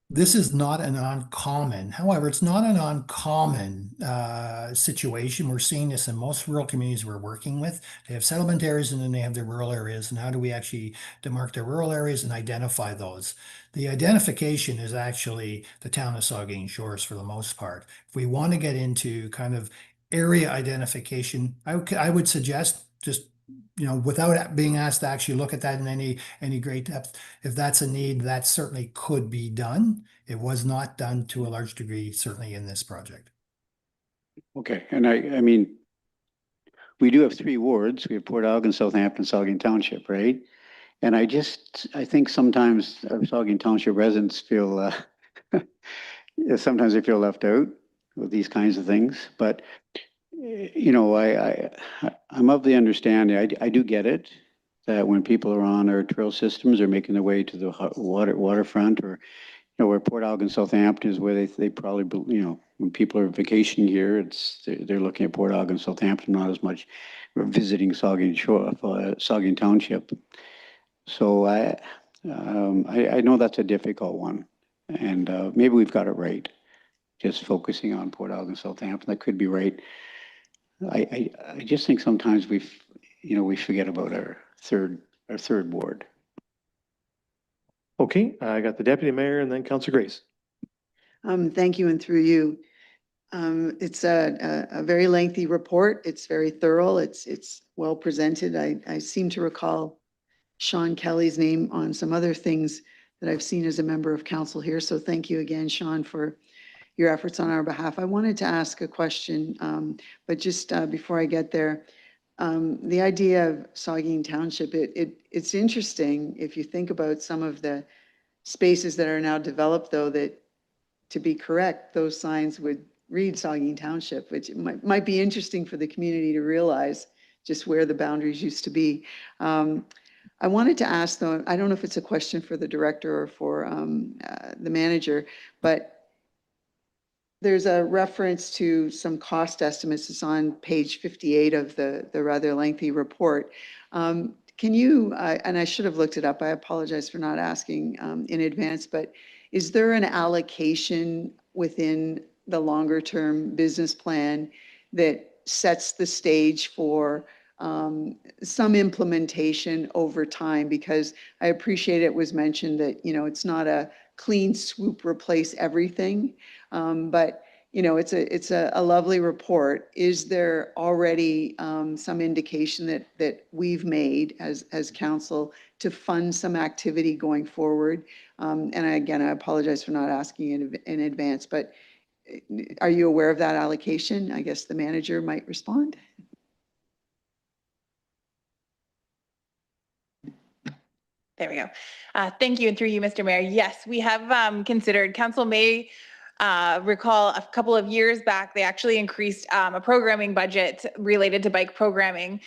This is not an uncommon, however, it's not an uncommon situation. We're seeing this in most rural communities we're working with. They have settlement areas and then they have their rural areas. And how do we actually demarc their rural areas and identify those? The identification is actually the town of Saugeen Shores for the most part. If we want to get into kind of area identification, I would suggest just without being asked to actually look at that in any great depth, if that's a need, that certainly could be done. It was not done to a large degree, certainly in this project. Okay, and I mean, we do have 3 wards. We have Port Algon, Southampton, Saugeen Township, right? And I think sometimes our Saugeen Township residents feel, sometimes they feel left out with these kinds of things. But I'm of the understanding, I do get it, that when people are on our trail systems or making their way to the waterfront, or where Port Algon, Southampton is where they probably, when people are vacationing here, they're looking at Port Algon, Southampton, not as much visiting Saugeen Township. So I know that's a difficult one, and maybe we've got it right. Just focusing on Port Algon, Southampton, that could be right. I just think sometimes we forget about our third ward. Okay, I got the deputy mayor and then Councilor Grace. Thank you, and through you. It's a very lengthy report. It's very thorough. It's well presented. I seem to recall Sean Kelly's name on some other things that I've seen as a member of council here. So thank you again, Sean, for your efforts on our behalf. I wanted to ask a question, but just before I get there, the idea of Saugeen Township, it's interesting if you think about some of the spaces that are now developed, though, that to be correct, those signs would read Saugeen Township, which might be interesting for the community to realize just where the boundaries used to be. I wanted to ask, though, I don't know if it's a question for the director or for the manager, but there's a reference to some cost estimates. It's on page 58 of the rather lengthy report. Can you, and I should have looked it up, I apologize for not asking in advance, but is there an allocation within the longer term business plan that sets the stage for some implementation over time? Because I appreciate it was mentioned that, it's not a clean swoop replace everything. But it's a lovely report. Is there already some indication that we've made as council to fund some activity going forward? And again, I apologize for not asking in advance, but are you aware of that allocation? I guess the manager might respond. There we go. Thank you, and through you, Mr. Mayor. Yes, we have considered, council may recall a couple of years back, they actually increased a programming budget related to bike programming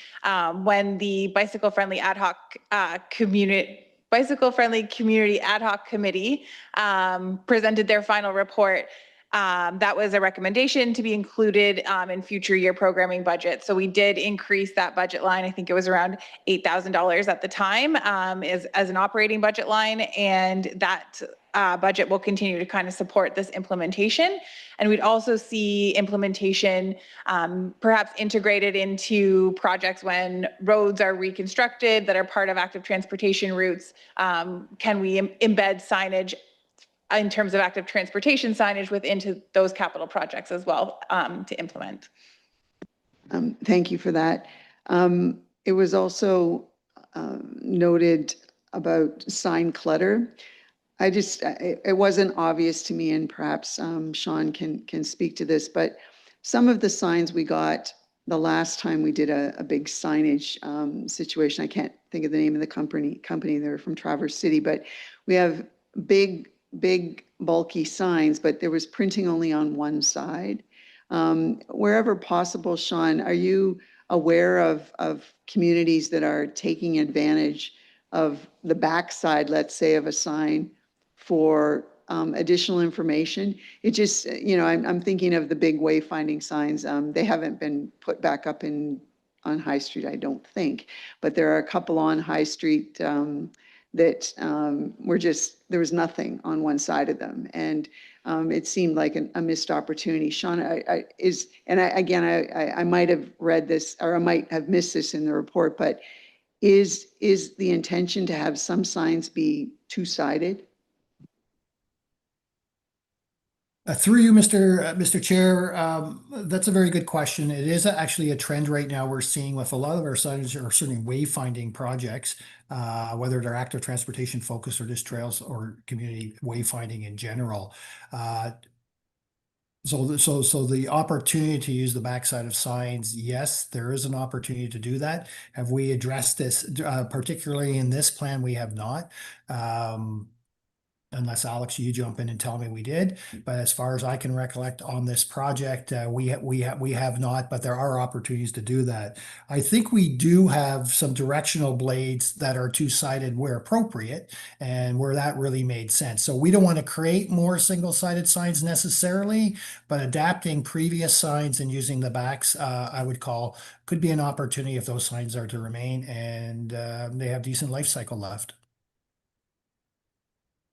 when the bicycle-friendly community ad hoc committee presented their final report. That was a recommendation to be included in future year programming budget. So we did increase that budget line. I think it was around $8,000 at the time as an operating budget line, and that budget will continue to kind of support this implementation. And we'd also see implementation perhaps integrated into projects when roads are reconstructed that are part of active transportation routes. Can we embed signage in terms of active transportation signage into those capital projects as well to implement? Thank you for that. It was also noted about sign clutter. It wasn't obvious to me, and perhaps Sean can speak to this, but some of the signs we got the last time we did a big signage situation, I can't think of the name of the company, they're from Traverse City, but we have big bulky signs, but there was printing only on one side. Wherever possible, Sean, are you aware of communities that are taking advantage of the backside, let's say, of a sign for additional information? It just, I'm thinking of the big wayfinding signs. They haven't been put back up on High Street, I don't think, but there are a couple on High Street that there was nothing on one side of them. And it seemed like a missed opportunity. Sean, I might have read this, or I might have missed this in the report, but is the intention to have some signs be two-sided? Through you, Mr. Chair, that's a very good question. It is actually a trend right now we're seeing with a lot of our signage or certainly wayfinding projects, whether they're active transportation focused or just trails or community wayfinding in general. So the opportunity to use the backside of signs, yes, there is an opportunity to do that. Have we addressed this particularly in this plan? We have not. Unless Alex, you jump in and tell me we did. But as far as I can recollect on this project, we have not, but there are opportunities to do that. I think we do have some directional blades that are two-sided where appropriate and where that really made sense. So we don't want to create more single-sided signs necessarily, but adapting previous signs and using the backs, I would call, could be an opportunity if those signs are to remain and they have decent life cycle left.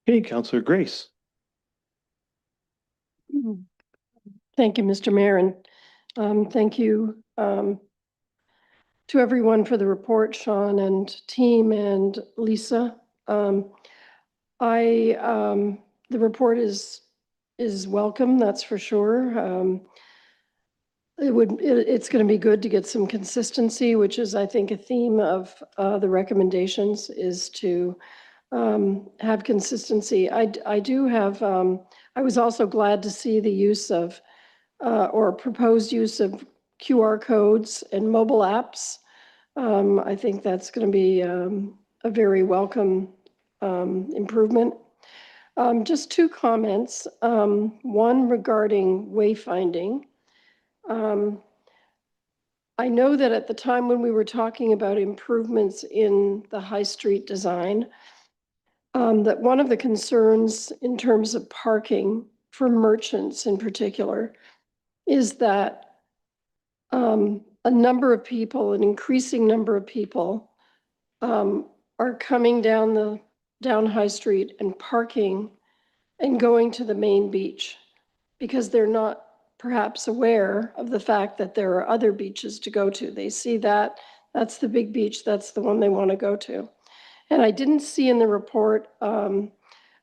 Okay, Councillor Grace. Thank you, Mr. Mayor, and thank you to everyone for the report, Sean and team and Lisa. The report is welcome, that's for sure. It's going to be good to get some consistency, which is, I think, a theme of the recommendations, is to have consistency. I do have, I was also glad to see the use of, or proposed use of QR codes and mobile apps. I think that's going to be a very welcome improvement. Just two comments. One regarding wayfinding. I know that at the time when we were talking about improvements in the High Street design, that one of the concerns in terms of parking for merchants in particular is that a number of people, an increasing number of people are coming down High Street and parking and going to the main beach because they're not perhaps aware of the fact that there are other beaches to go to. They see that's the big beach, that's the one they want to go to. And I didn't see in the report a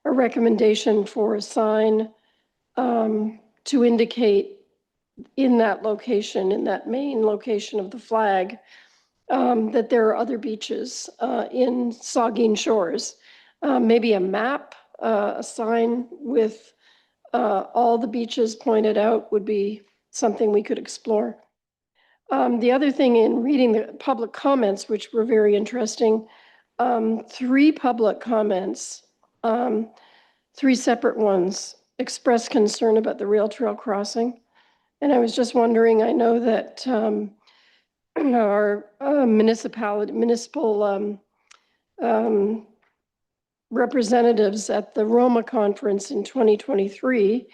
recommendation for a sign to indicate in that location, in that main location of the flag, that there are other beaches in Saugeen Shores. Maybe a map, a sign with all the beaches pointed out would be something we could explore. The other thing, in reading the public comments, which were very interesting, 3 public comments, 3 separate ones, expressed concern about the rail trail crossing. And I was just wondering, I know that our municipal representatives at the Roma conference in 2023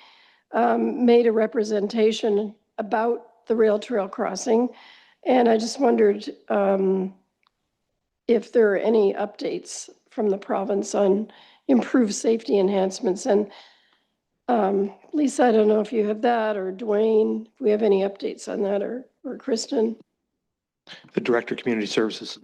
made a representation about the rail trail crossing. And I just wondered if there are any updates from the province on improved safety enhancements. And Lisa, I don't know if you have that, or Dwayne, if we have any updates on that, or Kristen. The Director of Community Services.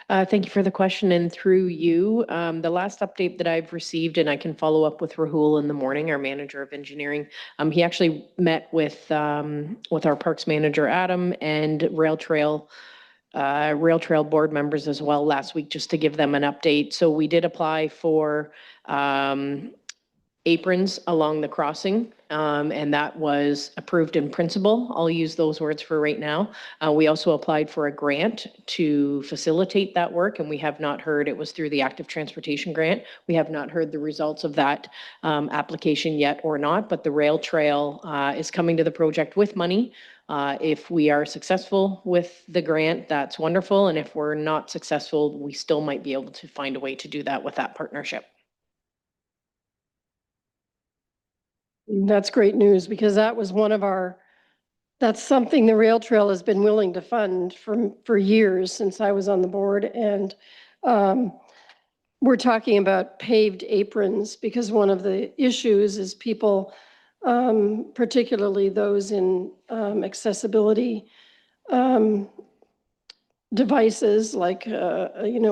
Thank you for the question, and through you, the last update that I've received, and I can follow up with Rahul in the morning, our manager of engineering. He actually met with our parks manager, Adam, and Rail Trail board members as well last week, just to give them an update. So we did apply for aprons along the crossing, and that was approved in principle. I'll use those words for right now. We also applied for a grant to facilitate that work, and we have not heard, it was through the Active Transportation Grant. We have not heard the results of that application yet or not, but the rail trail is coming to the project with money. If we are successful with the grant, that's wonderful. And if we're not successful, we still might be able to find a way to do that with that partnership. That's great news, because that was one of that's something the rail trail has been willing to fund for years since I was on the board. And we're talking about paved aprons, because one of the issues is people, particularly those in accessibility devices, like an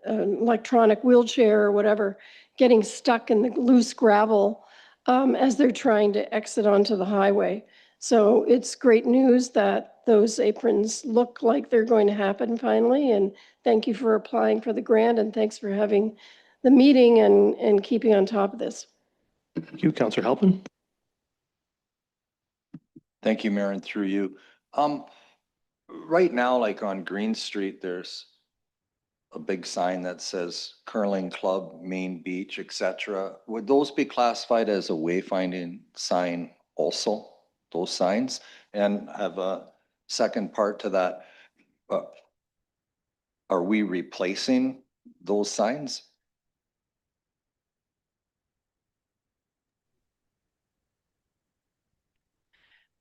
electronic wheelchair or whatever, getting stuck in the loose gravel as they're trying to exit onto the highway. So it's great news that those aprons look like they're going to happen finally. And thank you for applying for the grant, and thanks for having the meeting and keeping on top of this. Thank you, Councillor Halpin. Thank you, Mayor, and through you. Right now, like on Green Street, there's a big sign that says curling club, Main Beach, etc. Would those be classified as a wayfinding sign also, those signs? And I have a second part to that. Are we replacing those signs?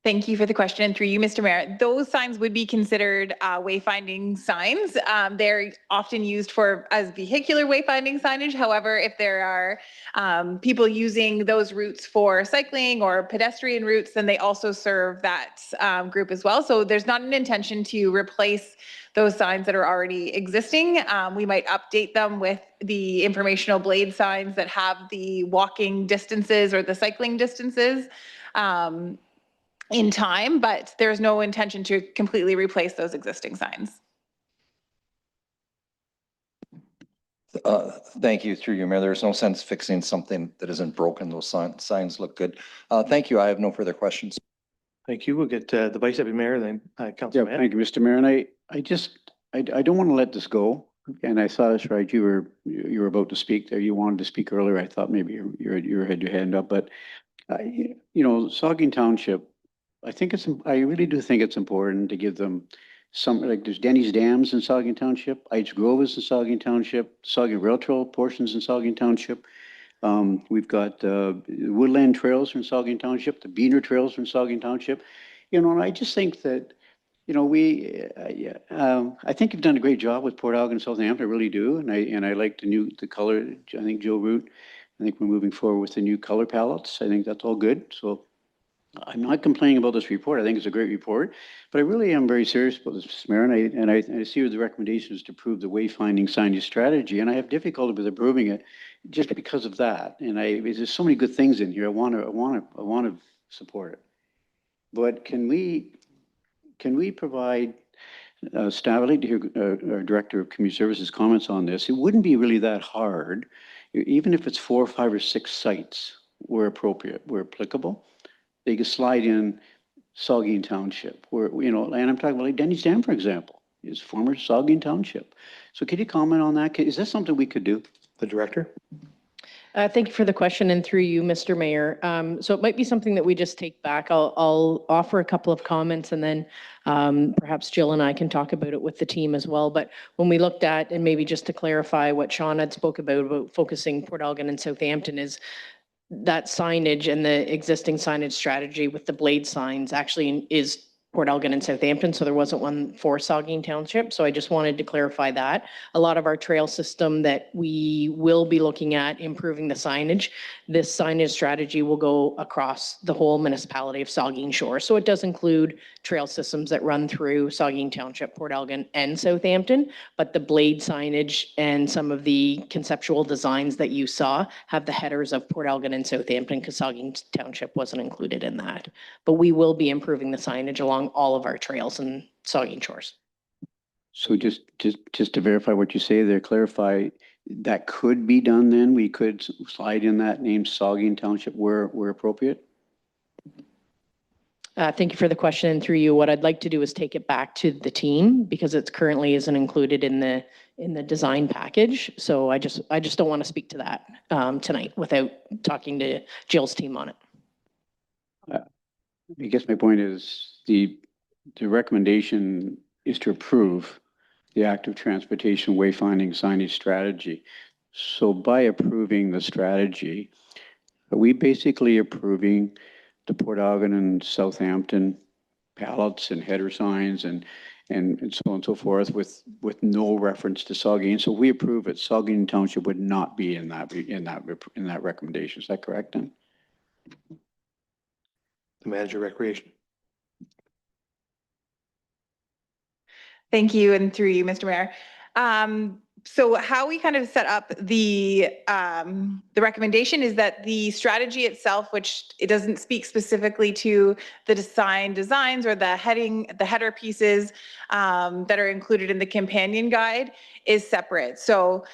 Thank you for the question. And through you, Mr. Mayor, those signs would be considered wayfinding signs. They're often used as vehicular wayfinding signage. However, if there are people using those routes for cycling or pedestrian routes, then they also serve that group as well. So there's not an intention to replace those signs that are already existing. We might update them with the informational blade signs that have the walking distances or the cycling distances in time, but there's no intention to completely replace those existing signs. Thank you, through you, Mayor. There's no sense fixing something that isn't broken. Those signs look good. Thank you. I have no further questions. Thank you. We'll get the Vice Deputy Mayor, then Councillor Mann. Thank you, Mr. Mayor. And I don't want to let this go. And I saw this right. You were about to speak there. You wanted to speak earlier. I thought maybe you had your hand up, but Saugeen Township, I really do think it's important to give them some, like there's Denny's Dams in Saugeen Township, Ides Grove is in Saugeen Township, Saugeen Rail Trail portions in Saugeen Township. We've got Woodland Trails from Saugeen Township, the Beaner Trails from Saugeen Township. And I just think that, I think you've done a great job with Port Algon and Southampton, I really do. And I like the color, I think Joe Root, I think we're moving forward with the new color palettes. I think that's all good. So I'm not complaining about this report. I think it's a great report, but I really am very serious about this, Mr. Mayor, and I see the recommendations to approve the wayfinding signage strategy, and I have difficulty with approving it just because of that. And there's so many good things in here. I want to support it. But can we provide staff? I'd like to hear our Director of Community Services comments on this. It wouldn't be really that hard, even if it's 4, 5, or 6 sites were appropriate, were applicable. They could slide in Saugeen Township, where, and I'm talking about like Denny's Dam, for example, is former Saugeen Township. So could you comment on that? Is that something we could do? The Director? Thank you for the question, and through you, Mr. Mayor. So it might be something that we just take back. I'll offer a couple of comments, and then perhaps Jill and I can talk about it with the team as well. But when we looked at, and maybe just to clarify what Sean had spoke about focusing Port Elgin and Southampton, is that signage and the existing signage strategy with the blade signs actually is Port Elgin and Southampton, so there wasn't one for Saugeen Township. So I just wanted to clarify that. A lot of our trail system that we will be looking at improving the signage, this signage strategy will go across the whole municipality of Saugeen Shores. So it does include trail systems that run through Saugeen Township, Port Elgin, and Southampton, but the blade signage and some of the conceptual designs that you saw have the headers of Port Elgin and Southampton, because Saugeen Township wasn't included in that. But we will be improving the signage along all of our trails in Saugeen Shores. So just to verify what you say there, clarify, that could be done then? We could slide in that name Saugeen Township where appropriate? Thank you for the question, and through you, what I'd like to do is take it back to the team because it currently isn't included in the design package. So I just don't want to speak to that tonight without talking to Jill's team on it. I guess my point is the recommendation is to approve the active transportation wayfinding signage strategy. So by approving the strategy, are we basically approving the Port Elgin and Southampton pallets and header signs and so on and so forth with no reference to Saugeen? So if we approve it, Saugeen Township would not be in that recommendation. Is that correct then? The manager recreation. Thank you, and through you, Mr. Mayor. So how we kind of set up the recommendation is that the strategy itself, which it doesn't speak specifically to the designs or the header pieces that are included in the companion guide, is separate. So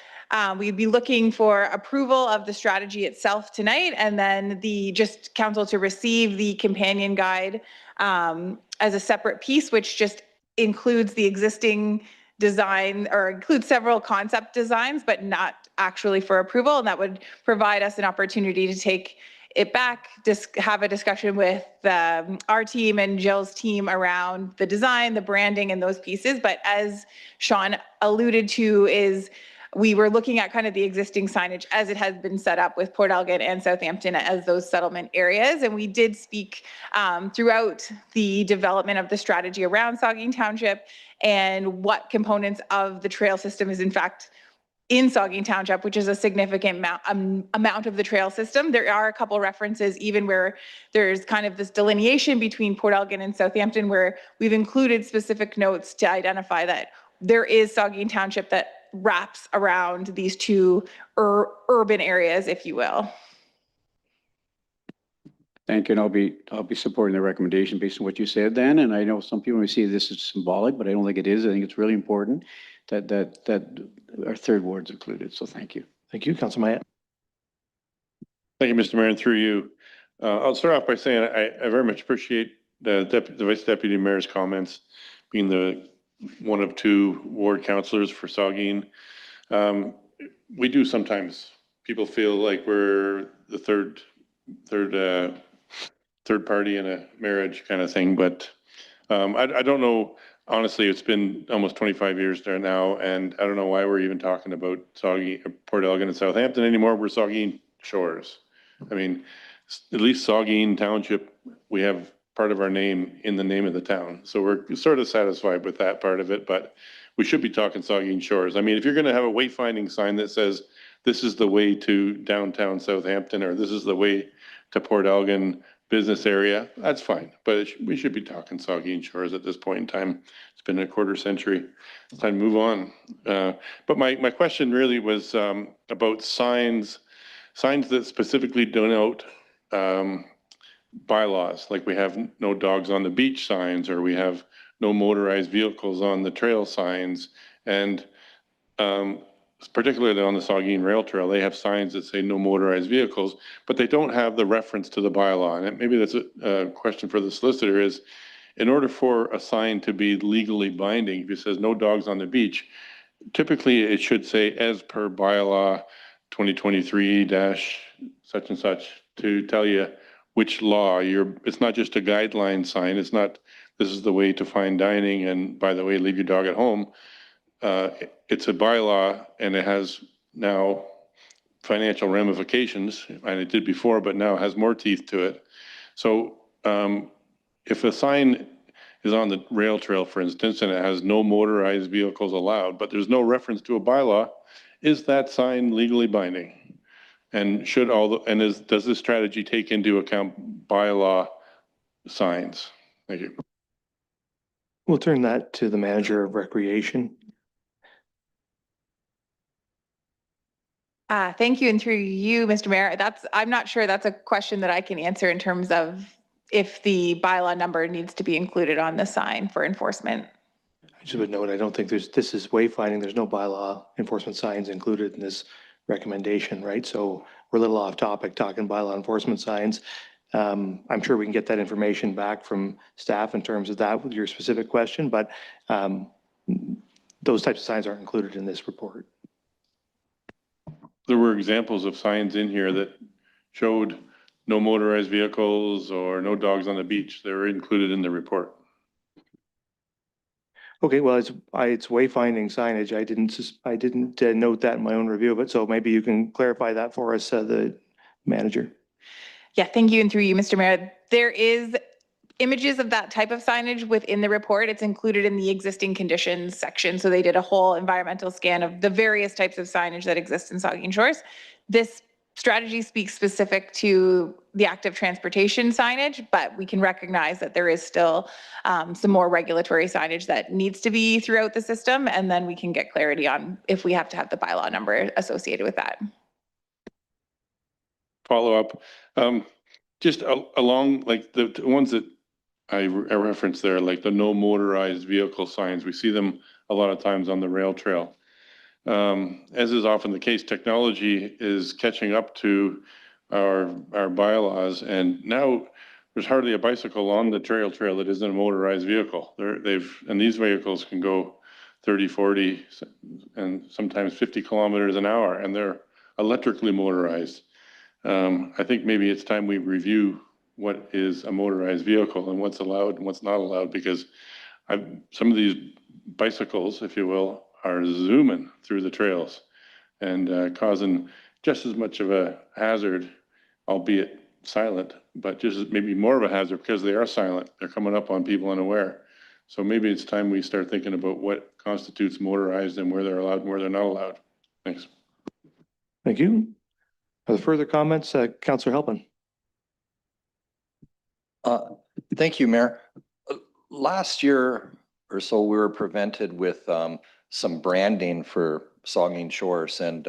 we'd be looking for approval of the strategy itself tonight, and then just council to receive the companion guide as a separate piece, which just includes the existing design or includes several concept designs, but not actually for approval. And that would provide us an opportunity to take it back, just have a discussion with our team and Jill's team around the design, the branding, and those pieces. But as Sean alluded to, is we were looking at kind of the existing signage as it has been set up with Port Elgin and Southampton as those settlement areas. And we did speak throughout the development of the strategy around Saugeen Township and what components of the trail system is in fact in Saugeen Township, which is a significant amount of the trail system. There are a couple references even where there's kind of this delineation between Port Elgin and Southampton where we've included specific notes to identify that there is Saugeen Township that wraps around these two urban areas, if you will. Thank you, and I'll be supporting the recommendation based on what you said then. And I know some people may see this as symbolic, but I don't think it is. I think it's really important that our third ward's included. So thank you. Thank you, Councilor Myatt. Thank you, Mr. Mayor, and through you. I'll start off by saying I very much appreciate the Vice Deputy Mayor's comments, being the one of two ward councillors for Saugeen. We do sometimes, people feel like we're the third party in a marriage kind of thing, but I don't know. Honestly, it's been almost 25 years there now, and I don't know why we're even talking about Saugeen, Port Elgin and Southampton anymore. We're Saugeen Shores. I mean, at least Saugeen Township, we have part of our name in the name of the town. So we're sort of satisfied with that part of it, but we should be talking Saugeen Shores. I mean, if you're going to have a wayfinding sign that says, this is the way to downtown Southampton, or this is the way to Port Elgin business area, that's fine. But we should be talking Saugeen Shores at this point in time. It's been a quarter century. It's time to move on. But my question really was about signs that specifically denote bylaws, like we have no dogs on the beach signs, or we have no motorized vehicles on the trail signs. And particularly on the Saugeen Rail Trail, they have signs that say no motorized vehicles, but they don't have the reference to the bylaw. And maybe that's a question for the solicitor is, in order for a sign to be legally binding, if it says no dogs on the beach, typically it should say as per bylaw 2023 dash such and such to tell you which law it's not just a guideline sign. It's not, this is the way to fine dining, and by the way, leave your dog at home. It's a bylaw, and it has now financial ramifications, and it did before, but now has more teeth to it. So if a sign is on the rail trail, for instance, and it has no motorized vehicles allowed, but there's no reference to a bylaw, is that sign legally binding? And does this strategy take into account bylaw signs? Thank you. We'll turn that to the manager of recreation. Thank you. And through you, Mr. Mayor, I'm not sure that's a question that I can answer in terms of if the bylaw number needs to be included on the sign for enforcement. I just would note, I don't think this is wayfinding. There's no bylaw enforcement signs included in this recommendation, right? So we're a little off topic talking bylaw enforcement signs. I'm sure we can get that information back from staff in terms of that with your specific question, but those types of signs aren't included in this report. There were examples of signs in here that showed no motorized vehicles or no dogs on the beach. They were included in the report. Okay, well, it's wayfinding signage. I didn't note that in my own review, but so maybe you can clarify that for us, the manager. Yeah, thank you. And through you, Mr. Mayor, there is images of that type of signage within the report. It's included in the existing conditions section. So they did a whole environmental scan of the various types of signage that exist in Saugeen Shores. This strategy speaks specific to the active transportation signage, but we can recognize that there is still some more regulatory signage that needs to be throughout the system. And then we can get clarity on if we have to have the bylaw number associated with that. Follow up, just along like the ones that I referenced there, like the no motorized vehicle signs. We see them a lot of times on the rail trail. As is often the case, technology is catching up to our bylaws, and now there's hardly a bicycle on the trail that isn't a motorized vehicle. And these vehicles can go 30, 40, and sometimes 50 kilometers an hour, and they're electrically motorized. I think maybe it's time we review what is a motorized vehicle and what's allowed and what's not allowed, because some of these bicycles, if you will, are zooming through the trails and causing just as much of a hazard, albeit silent, but just maybe more of a hazard because they are silent. They're coming up on people unaware. So maybe it's time we start thinking about what constitutes motorized and where they're allowed and where they're not allowed. Thanks. Thank you. Are there further comments? Councillor Halpin. Thank you, Mayor. Last year or so, we were presented with some branding for Saugeen Shores, and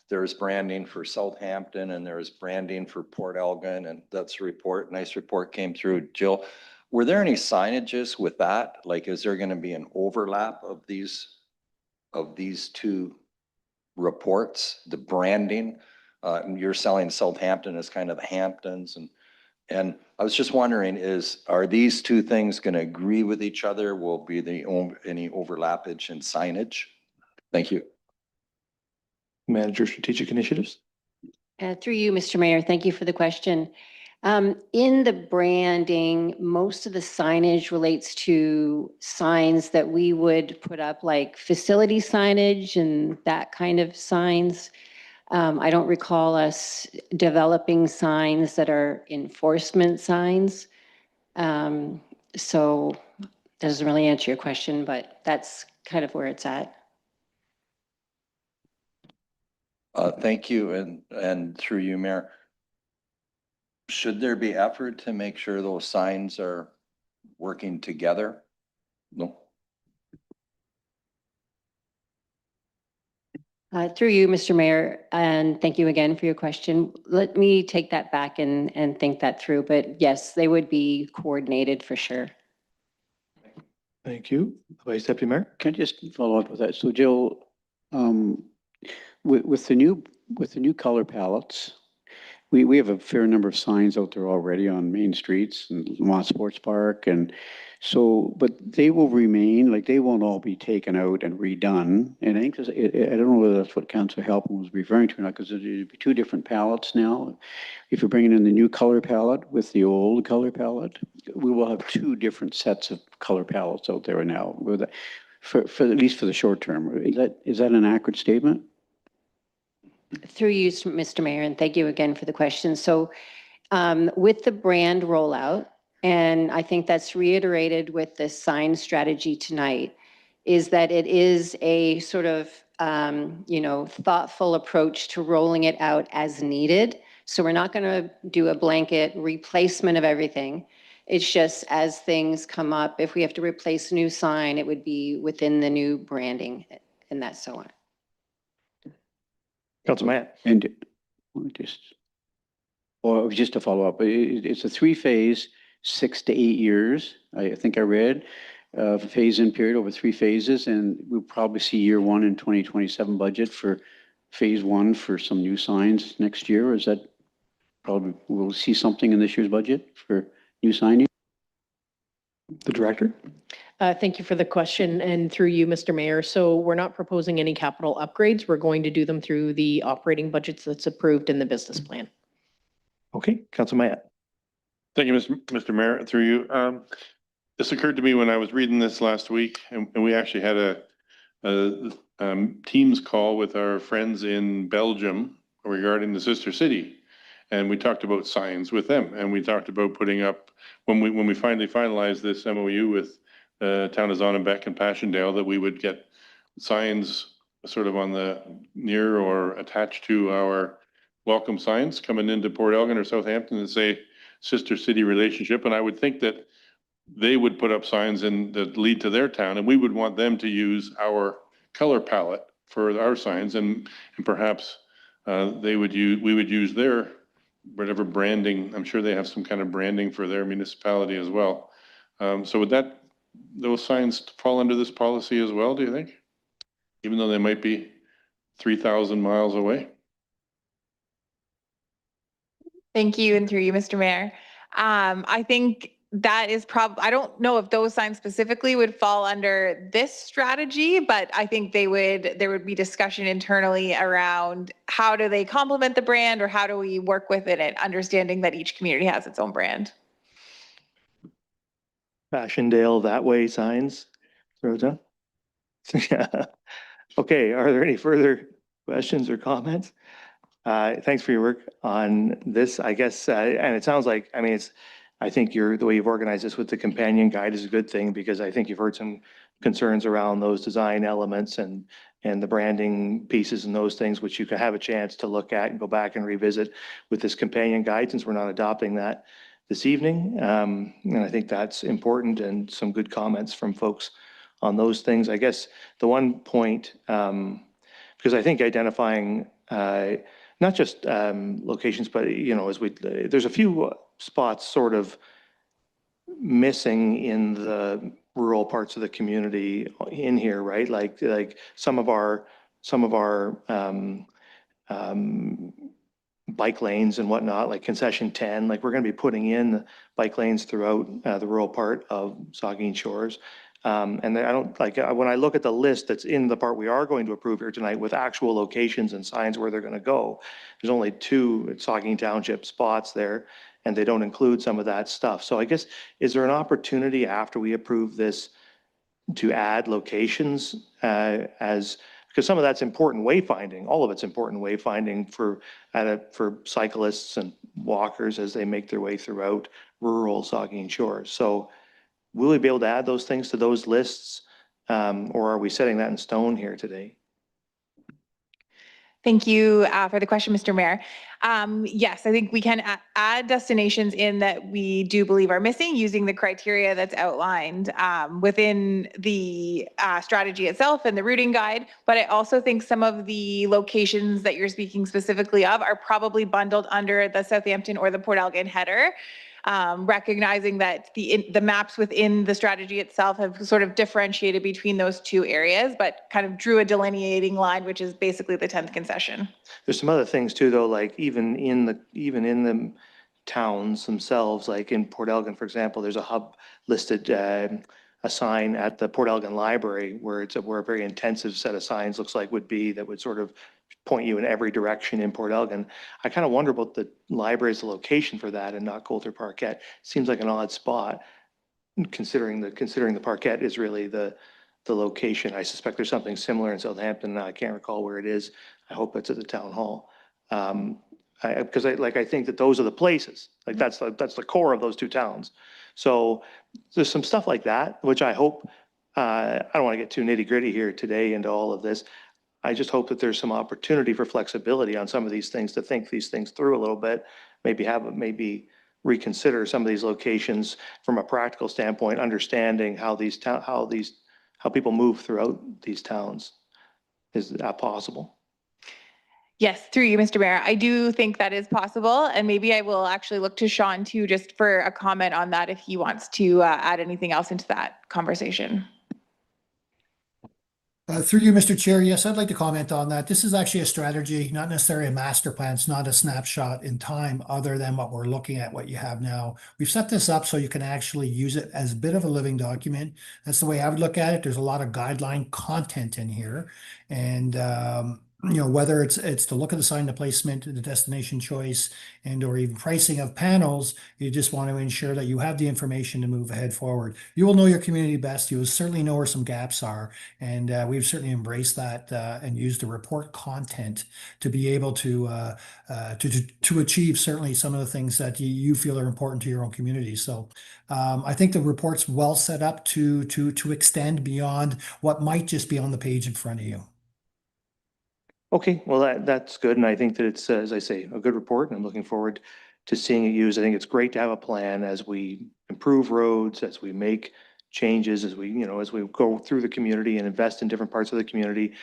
there's branding for Southampton, and there's branding for Port Elgin, and that's a report. Nice report came through. Jill, were there any signages with that? Like, is there going to be an overlap of these two reports? The branding, you're selling Southampton as kind of the Hamptons, and I was just wondering, are these two things going to agree with each other? Will be any overlappage in signage? Thank you. Manager Strategic Initiatives. Through you, Mr. Mayor, thank you for the question. In the branding, most of the signage relates to signs that we would put up, like facility signage and that kind of signs. I don't recall us developing signs that are enforcement signs. So that doesn't really answer your question, but that's kind of where it's at. Thank you, and through you, Mayor. Should there be effort to make sure those signs are working together? No. Through you, Mr. Mayor, and thank you again for your question. Let me take that back and think that through, but yes, they would be coordinated for sure. Thank you. Vice Deputy Mayor. Can I just follow up with that? So Jill, with the new color palettes, we have a fair number of signs out there already on main streets and Lamont Sports Park. And so, but they will remain, like they won't all be taken out and redone. And I think, I don't know whether that's what Councillor Halpin was referring to or not, because it'd be two different palettes now. If you're bringing in the new color palette with the old color palette, we will have two different sets of color palettes out there now, with, for at least for the short term. Is that an accurate statement? Through you, Mr. Mayor, and thank you again for the question. So with the brand rollout, and I think that's reiterated with the sign strategy tonight, is that it is a sort of, thoughtful approach to rolling it out as needed. So we're not going to do a blanket replacement of everything. It's just as things come up, if we have to replace a new sign, it would be within the new branding and that's so on. Councilor Matt. And just to follow up, it's a 3-phase, 6 to 8 years. I think I read phase-in period over 3 phases, and we'll probably see year 1 in 2027 budget for phase 1 for some new signs next year. Or is that probably we'll see something in this year's budget for new signage? The director. Thank you for the question, and through you, Mr. Mayor. So we're not proposing any capital upgrades. We're going to do them through the operating budgets that's approved in the business plan. Okay, Councilor Matt. Thank you, Mr. Mayor, through you. This occurred to me when I was reading this last week, and we actually had a Teams call with our friends in Belgium regarding the sister city. And we talked about signs with them, and we talked about putting up, when we finally finalized this MOU with town of Zonnebeke and Passchendaele, that we would get signs sort of on the near or attached to our welcome signs coming into Port Elgin or Southampton and say sister city relationship. And I would think that they would put up signs in that lead to their town, and we would want them to use our color palette for our signs, and perhaps we would use their whatever branding. I'm sure they have some kind of branding for their municipality as well. So would those signs fall under this policy as well, do you think? Even though they might be 3,000 miles away? Thank you, and through you, Mr. Mayor. I think that is I don't know if those signs specifically would fall under this strategy, but I think there would be discussion internally around how do they complement the brand, or how do we work with it, and understanding that each community has its own brand. Passchendaele that way signs. Rhoda? Yeah. Okay, are there any further questions or comments? Thanks for your work on this, I guess, and it sounds like, I mean, I think the way you've organized this with the companion guide is a good thing, because I think you've heard some concerns around those design elements and the branding pieces and those things, which you can have a chance to look at and go back and revisit with this companion guide, since we're not adopting that this evening. And I think that's important, and some good comments from folks on those things. I guess the one point, because I think identifying not just locations, but there's a few spots sort of missing in the rural parts of the community in here, right? Like some of our bike lanes and whatnot, like concession 10, like we're going to be putting in bike lanes throughout the rural part of Saugeen Shores. And I don't when I look at the list that's in the part we are going to approve here tonight with actual locations and signs where they're going to go, there's only 2 Saugeen Township spots there, and they don't include some of that stuff. So I guess, is there an opportunity after we approve this to add locations because some of that's important wayfinding, all of it's important wayfinding for cyclists and walkers as they make their way throughout rural Saugeen Shores. So will we be able to add those things to those lists, or are we setting that in stone here today? Thank you for the question, Mr. Mayor. Yes, I think we can add destinations in that we do believe are missing using the criteria that's outlined within the strategy itself and the routing guide. But I also think some of the locations that you're speaking specifically of are probably bundled under the Southampton or the Port Elgin header. recognizing that the maps within the strategy itself have sort of differentiated between those two areas, but kind of drew a delineating line, which is basically the 10th concession. There's some other things too, though, like even in the towns themselves, like in Port Elgin, for example, there's a hub listed, a sign at the Port Elgin Library where where a very intensive set of signs looks like would be that would sort of point you in every direction in Port Elgin. I kind of wonder about the library as the location for that and not Coulter Parkette. Seems like an odd spot considering the Parkette is really the location. I suspect there's something similar in Southampton. I can't recall where it is. I hope it's at the town hall. Because I think that those are the places, like that's the core of those two towns. So there's some stuff like that, which I hope, I don't want to get too nitty gritty here today into all of this. I just hope that there's some opportunity for flexibility on some of these things, to think these things through a little bit, maybe reconsider some of these locations from a practical standpoint, understanding how people move throughout these towns. Is that possible? Yes, through you, Mr. Mayor. I do think that is possible. And maybe I will actually look to Sean too, just for a comment on that if he wants to add anything else into that conversation. Through you, Mr. Chair, yes, I'd like to comment on that. This is actually a strategy, not necessarily a master plan. It's not a snapshot in time other than what we're looking at, what you have now. We've set this up so you can actually use it as a bit of a living document. That's the way I would look at it. There's a lot of guideline content in here. And, whether it's the look of the sign, the placement, the destination choice, and or even pricing of panels, you just want to ensure that you have the information to move ahead forward. You will know your community best. You will certainly know where some gaps are. And we've certainly embraced that and used the report content to be able to achieve certainly some of the things that you feel are important to your own community. So I think the report's well set up to extend beyond what might just be on the page in front of you. Okay, well, that's good. And I think that it's, as I say, a good report, and I'm looking forward to seeing it used. I think it's great to have a plan as we improve roads, as we make changes, as we go through the community and invest in different parts of the community.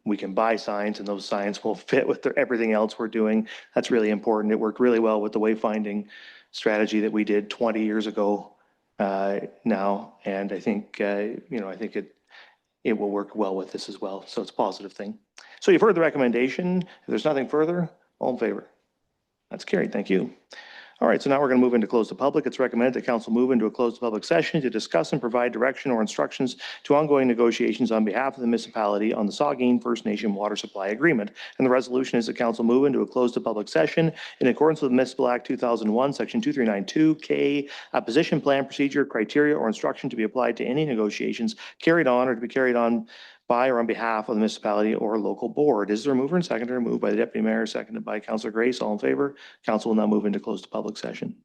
We can buy signs and those signs will fit with everything else we're doing. That's really important. It worked really well with the wayfinding strategy that we did 20 years ago now. And I think, I think it will work well with this as well. So it's a positive thing. So you've heard the recommendation. If there's nothing further, all in favor? That's carried. Thank you. All right, so now we're going to move into close to public. It's recommended that council move into a closed public session to discuss and provide direction or instructions to ongoing negotiations on behalf of the municipality on the Saugeen First Nation water supply agreement. And the resolution is that council move into a closed to public session in accordance with Municipal Act 2001, Section 2392K, a position, plan, procedure, criteria, or instruction to be applied to any negotiations carried on or to be carried on by or on behalf of the municipality or local board. Is there a mover and seconder? Moved by the Deputy Mayor, seconded by Councillor Grace. All in favor? Council will now move into closed to public session.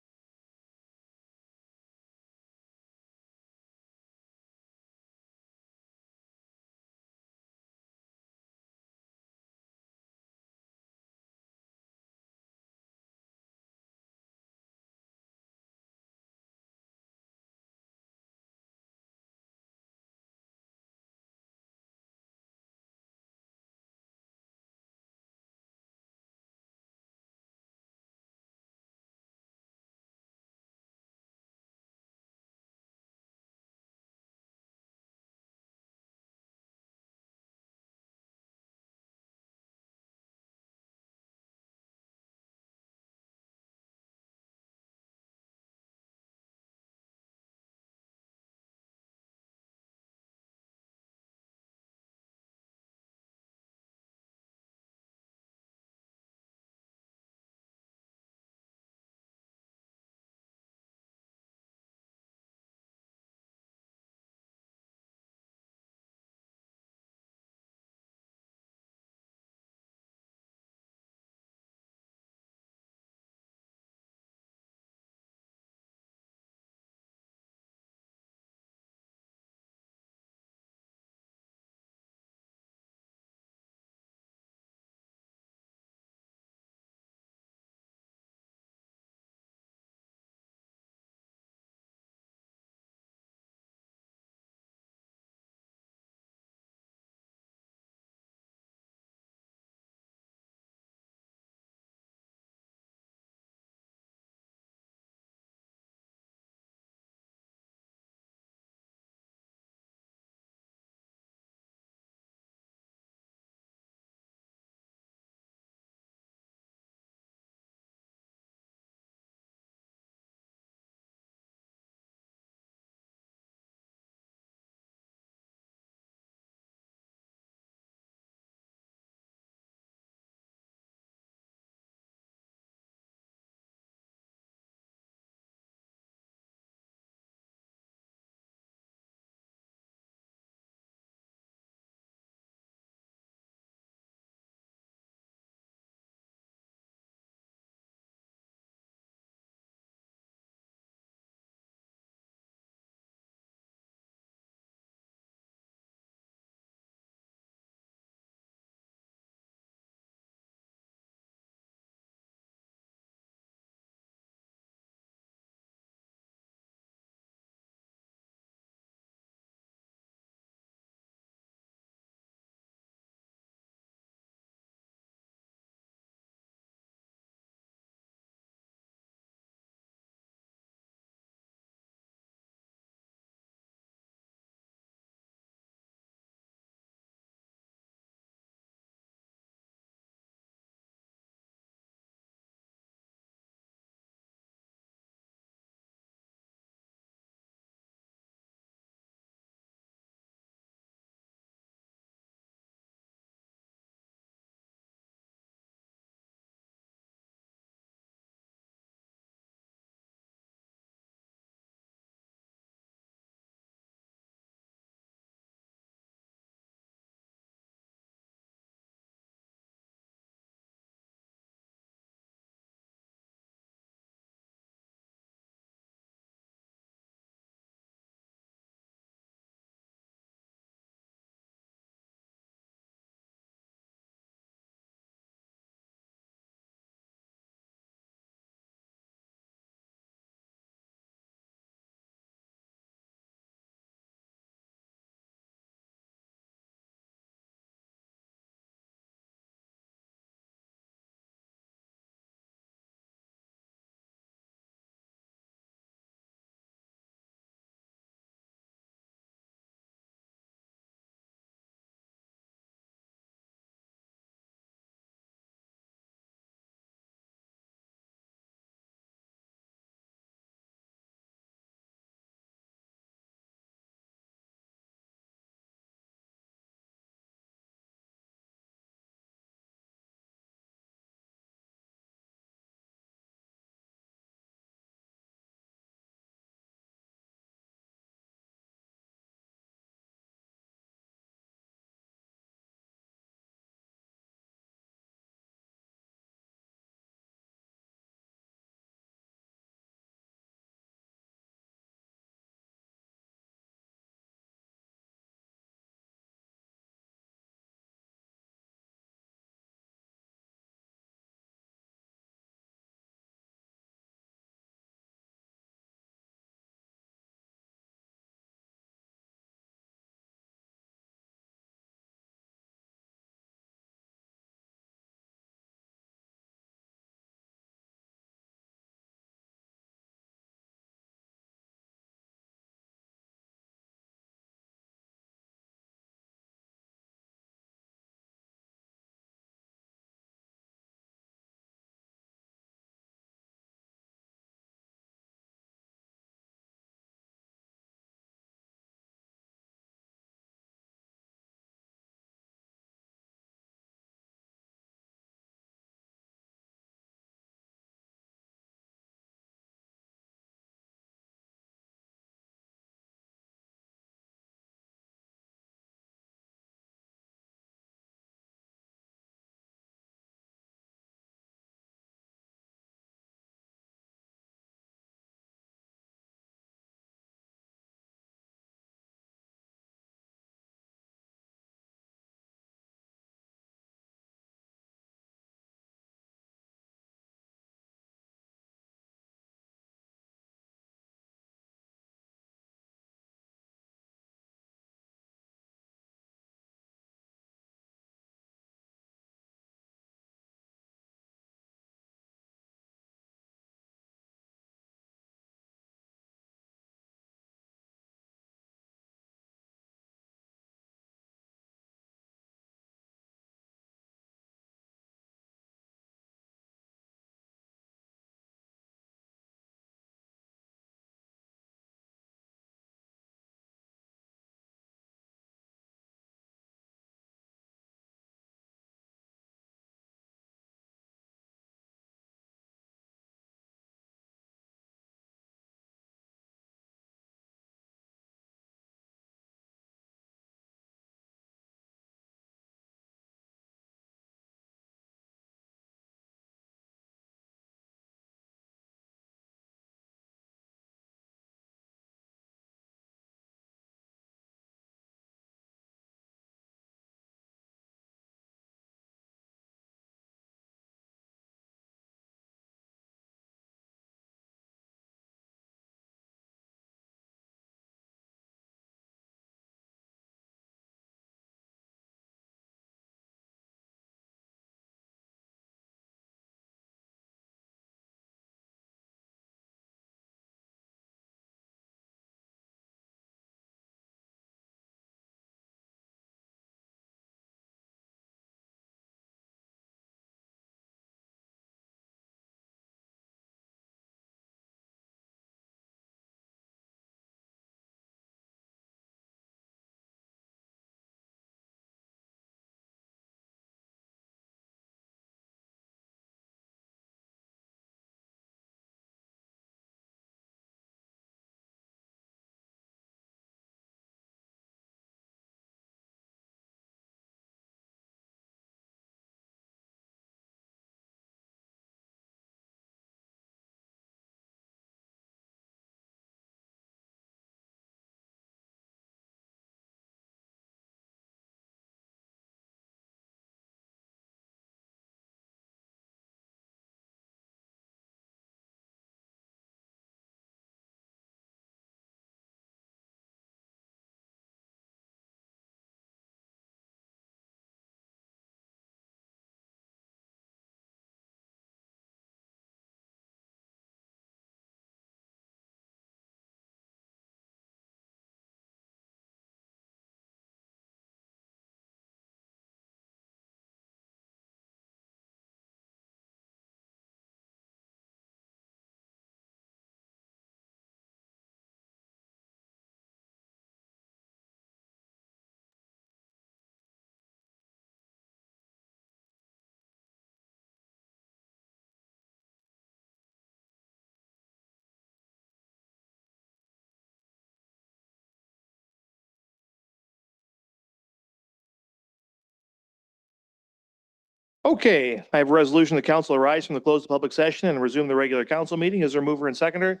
Okay, I have a resolution the council arise from the close of public session and resume the regular council meeting. Is there a mover and seconder?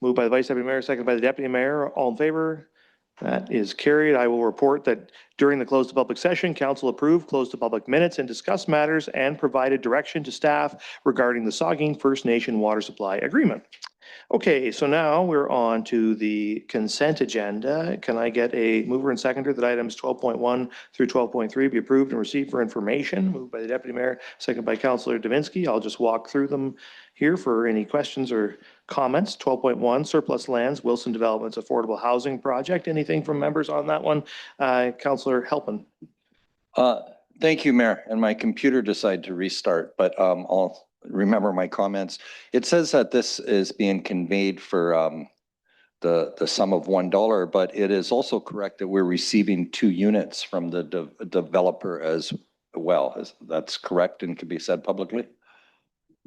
Moved by the Vice Deputy Mayor, seconded by the Deputy Mayor. All in favor? That is carried. I will report that during the close to public session, council approved close to public minutes and discussed matters and provided direction to staff regarding the Saugeen First Nation water supply agreement. Okay, so now we're on to the consent agenda. Can I get a mover and seconder that items 12.1 through 12.3 be approved and received for information? Moved by the Deputy Mayor, seconded by Councillor Davinsky. I'll just walk through them here for any questions or comments. 12.1, surplus lands, Wilson Developments Affordable Housing Project. Anything from members on that one? Councillor Halpin. Thank you, Mayor. And my computer decided to restart, but I'll remember my comments. It says that this is being conveyed for the sum of $1, but it is also correct that we're receiving 2 units from the developer as well. That's correct and can be said publicly?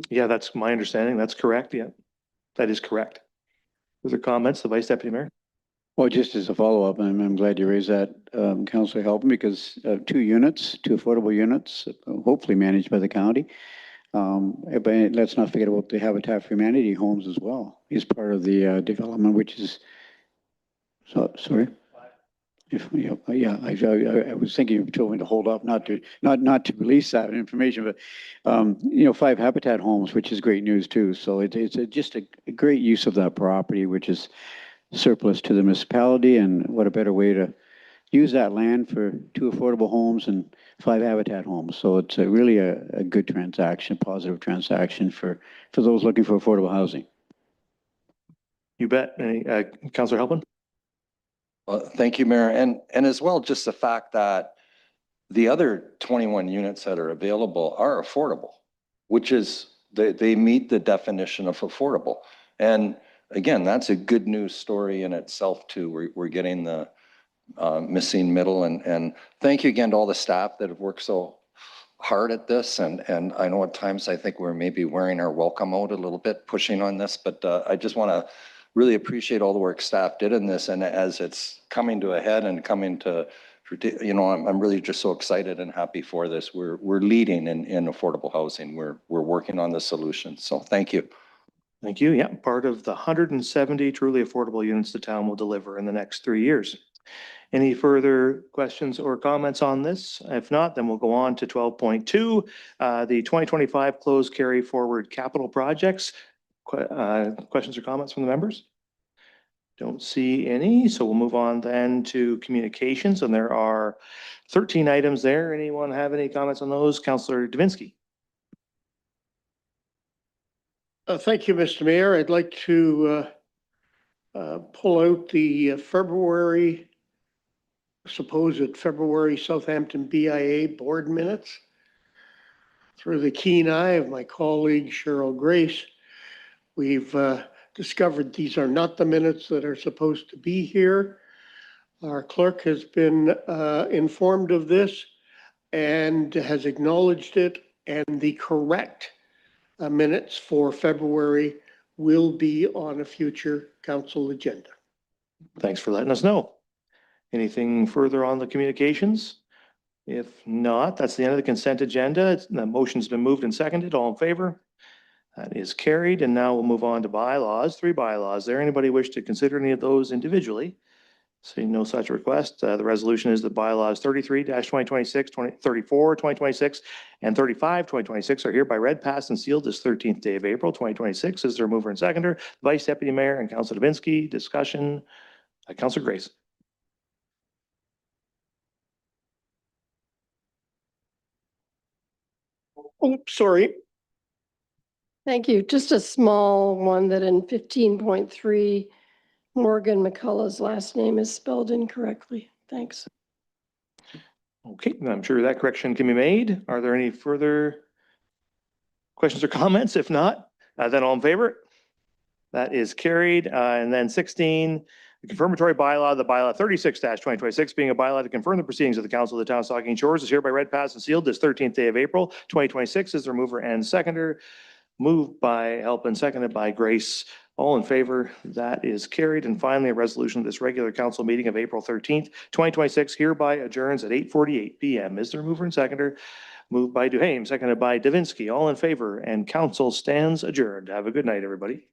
Yeah, that's my understanding. That's correct. Yeah, that is correct. Further comments, the Vice Deputy Mayor? Well, just as a follow-up, I'm glad you raised that, Councillor Halpin, because 2 units, 2 affordable units, hopefully managed by the county. But let's not forget about the Habitat for Humanity homes as well. Is part of the development, which is, sorry? If, yeah, I was thinking you told me to hold up, not to release that information, but 5 Habitat homes, which is great news too. So it's just a great use of that property, which is surplus to the municipality, and what a better way to use that land for 2 affordable homes and 5 Habitat homes. So it's really a good transaction, positive transaction for those looking for affordable housing. You bet. Councillor Halpin? Thank you, Mayor. And as well, just the fact that the other 21 units that are available are affordable, which is, they meet the definition of affordable. And again, that's a good news story in itself too. We're getting the missing middle, and thank you again to all the staff that have worked so hard at this. And I know at times I think we're maybe wearing our welcome out a little bit, pushing on this, but I just want to really appreciate all the work staff did in this. And as it's coming to a head and coming to, I'm really just so excited and happy for this. We're leading in affordable housing. We're working on the solution. So thank you. Thank you. Yeah, part of the 170 truly affordable units the town will deliver in the next 3 years. Any further questions or comments on this? If not, then we'll go on to 12.2, the 2025 closed carry forward capital projects. Questions or comments from the members? Don't see any, so we'll move on then to communications, and there are 13 items there. Anyone have any comments on those? Councillor Davinsky. Thank you, Mr. Mayor. I'd like to pull out the supposed February Southampton BIA board minutes. Through the keen eye of my colleague Cheryl Grace, we've discovered these are not the minutes that are supposed to be here. Our clerk has been informed of this and has acknowledged it, and the correct minutes for February will be on a future council agenda. Thanks for letting us know. Anything further on the communications? If not, that's the end of the consent agenda. The motion's been moved and seconded. All in favor? That is carried. And now we'll move on to bylaws. 3 bylaws. There anybody wish to consider any of those individually? Seeing no such request, the resolution is that bylaws 33-2026, 34, 2026, and 35, 2026 are hereby read, passed, and sealed this 13th day of April, 2026. Is there a mover and seconder? Vice Deputy Mayor and Councillor Davinsky. Discussion. Councillor Grace. Oh, sorry. Thank you. Just a small one that in 15.3, Morgan McCullough's last name is spelled incorrectly. Thanks. Okay, I'm sure that correction can be made. Are there any further questions or comments? If not, then all in favor? That is carried. And then 16, the confirmatory bylaw, the bylaw 36-2026, being a bylaw to confirm the proceedings of the Council of the Town of Saugeen Shores, is hereby read, passed, and sealed this 13th day of April, 2026. Is there a mover and seconder? Moved by Halpin, seconded by Grace. All in favor? That is carried. And finally, a resolution of this regular council meeting of April 13th, 2026 hereby adjourns at 8:48 p.m. Is there a mover and seconder? Moved by Duhaime, seconded by Davinsky. All in favor, and council stands adjourned. Have a good night, everybody.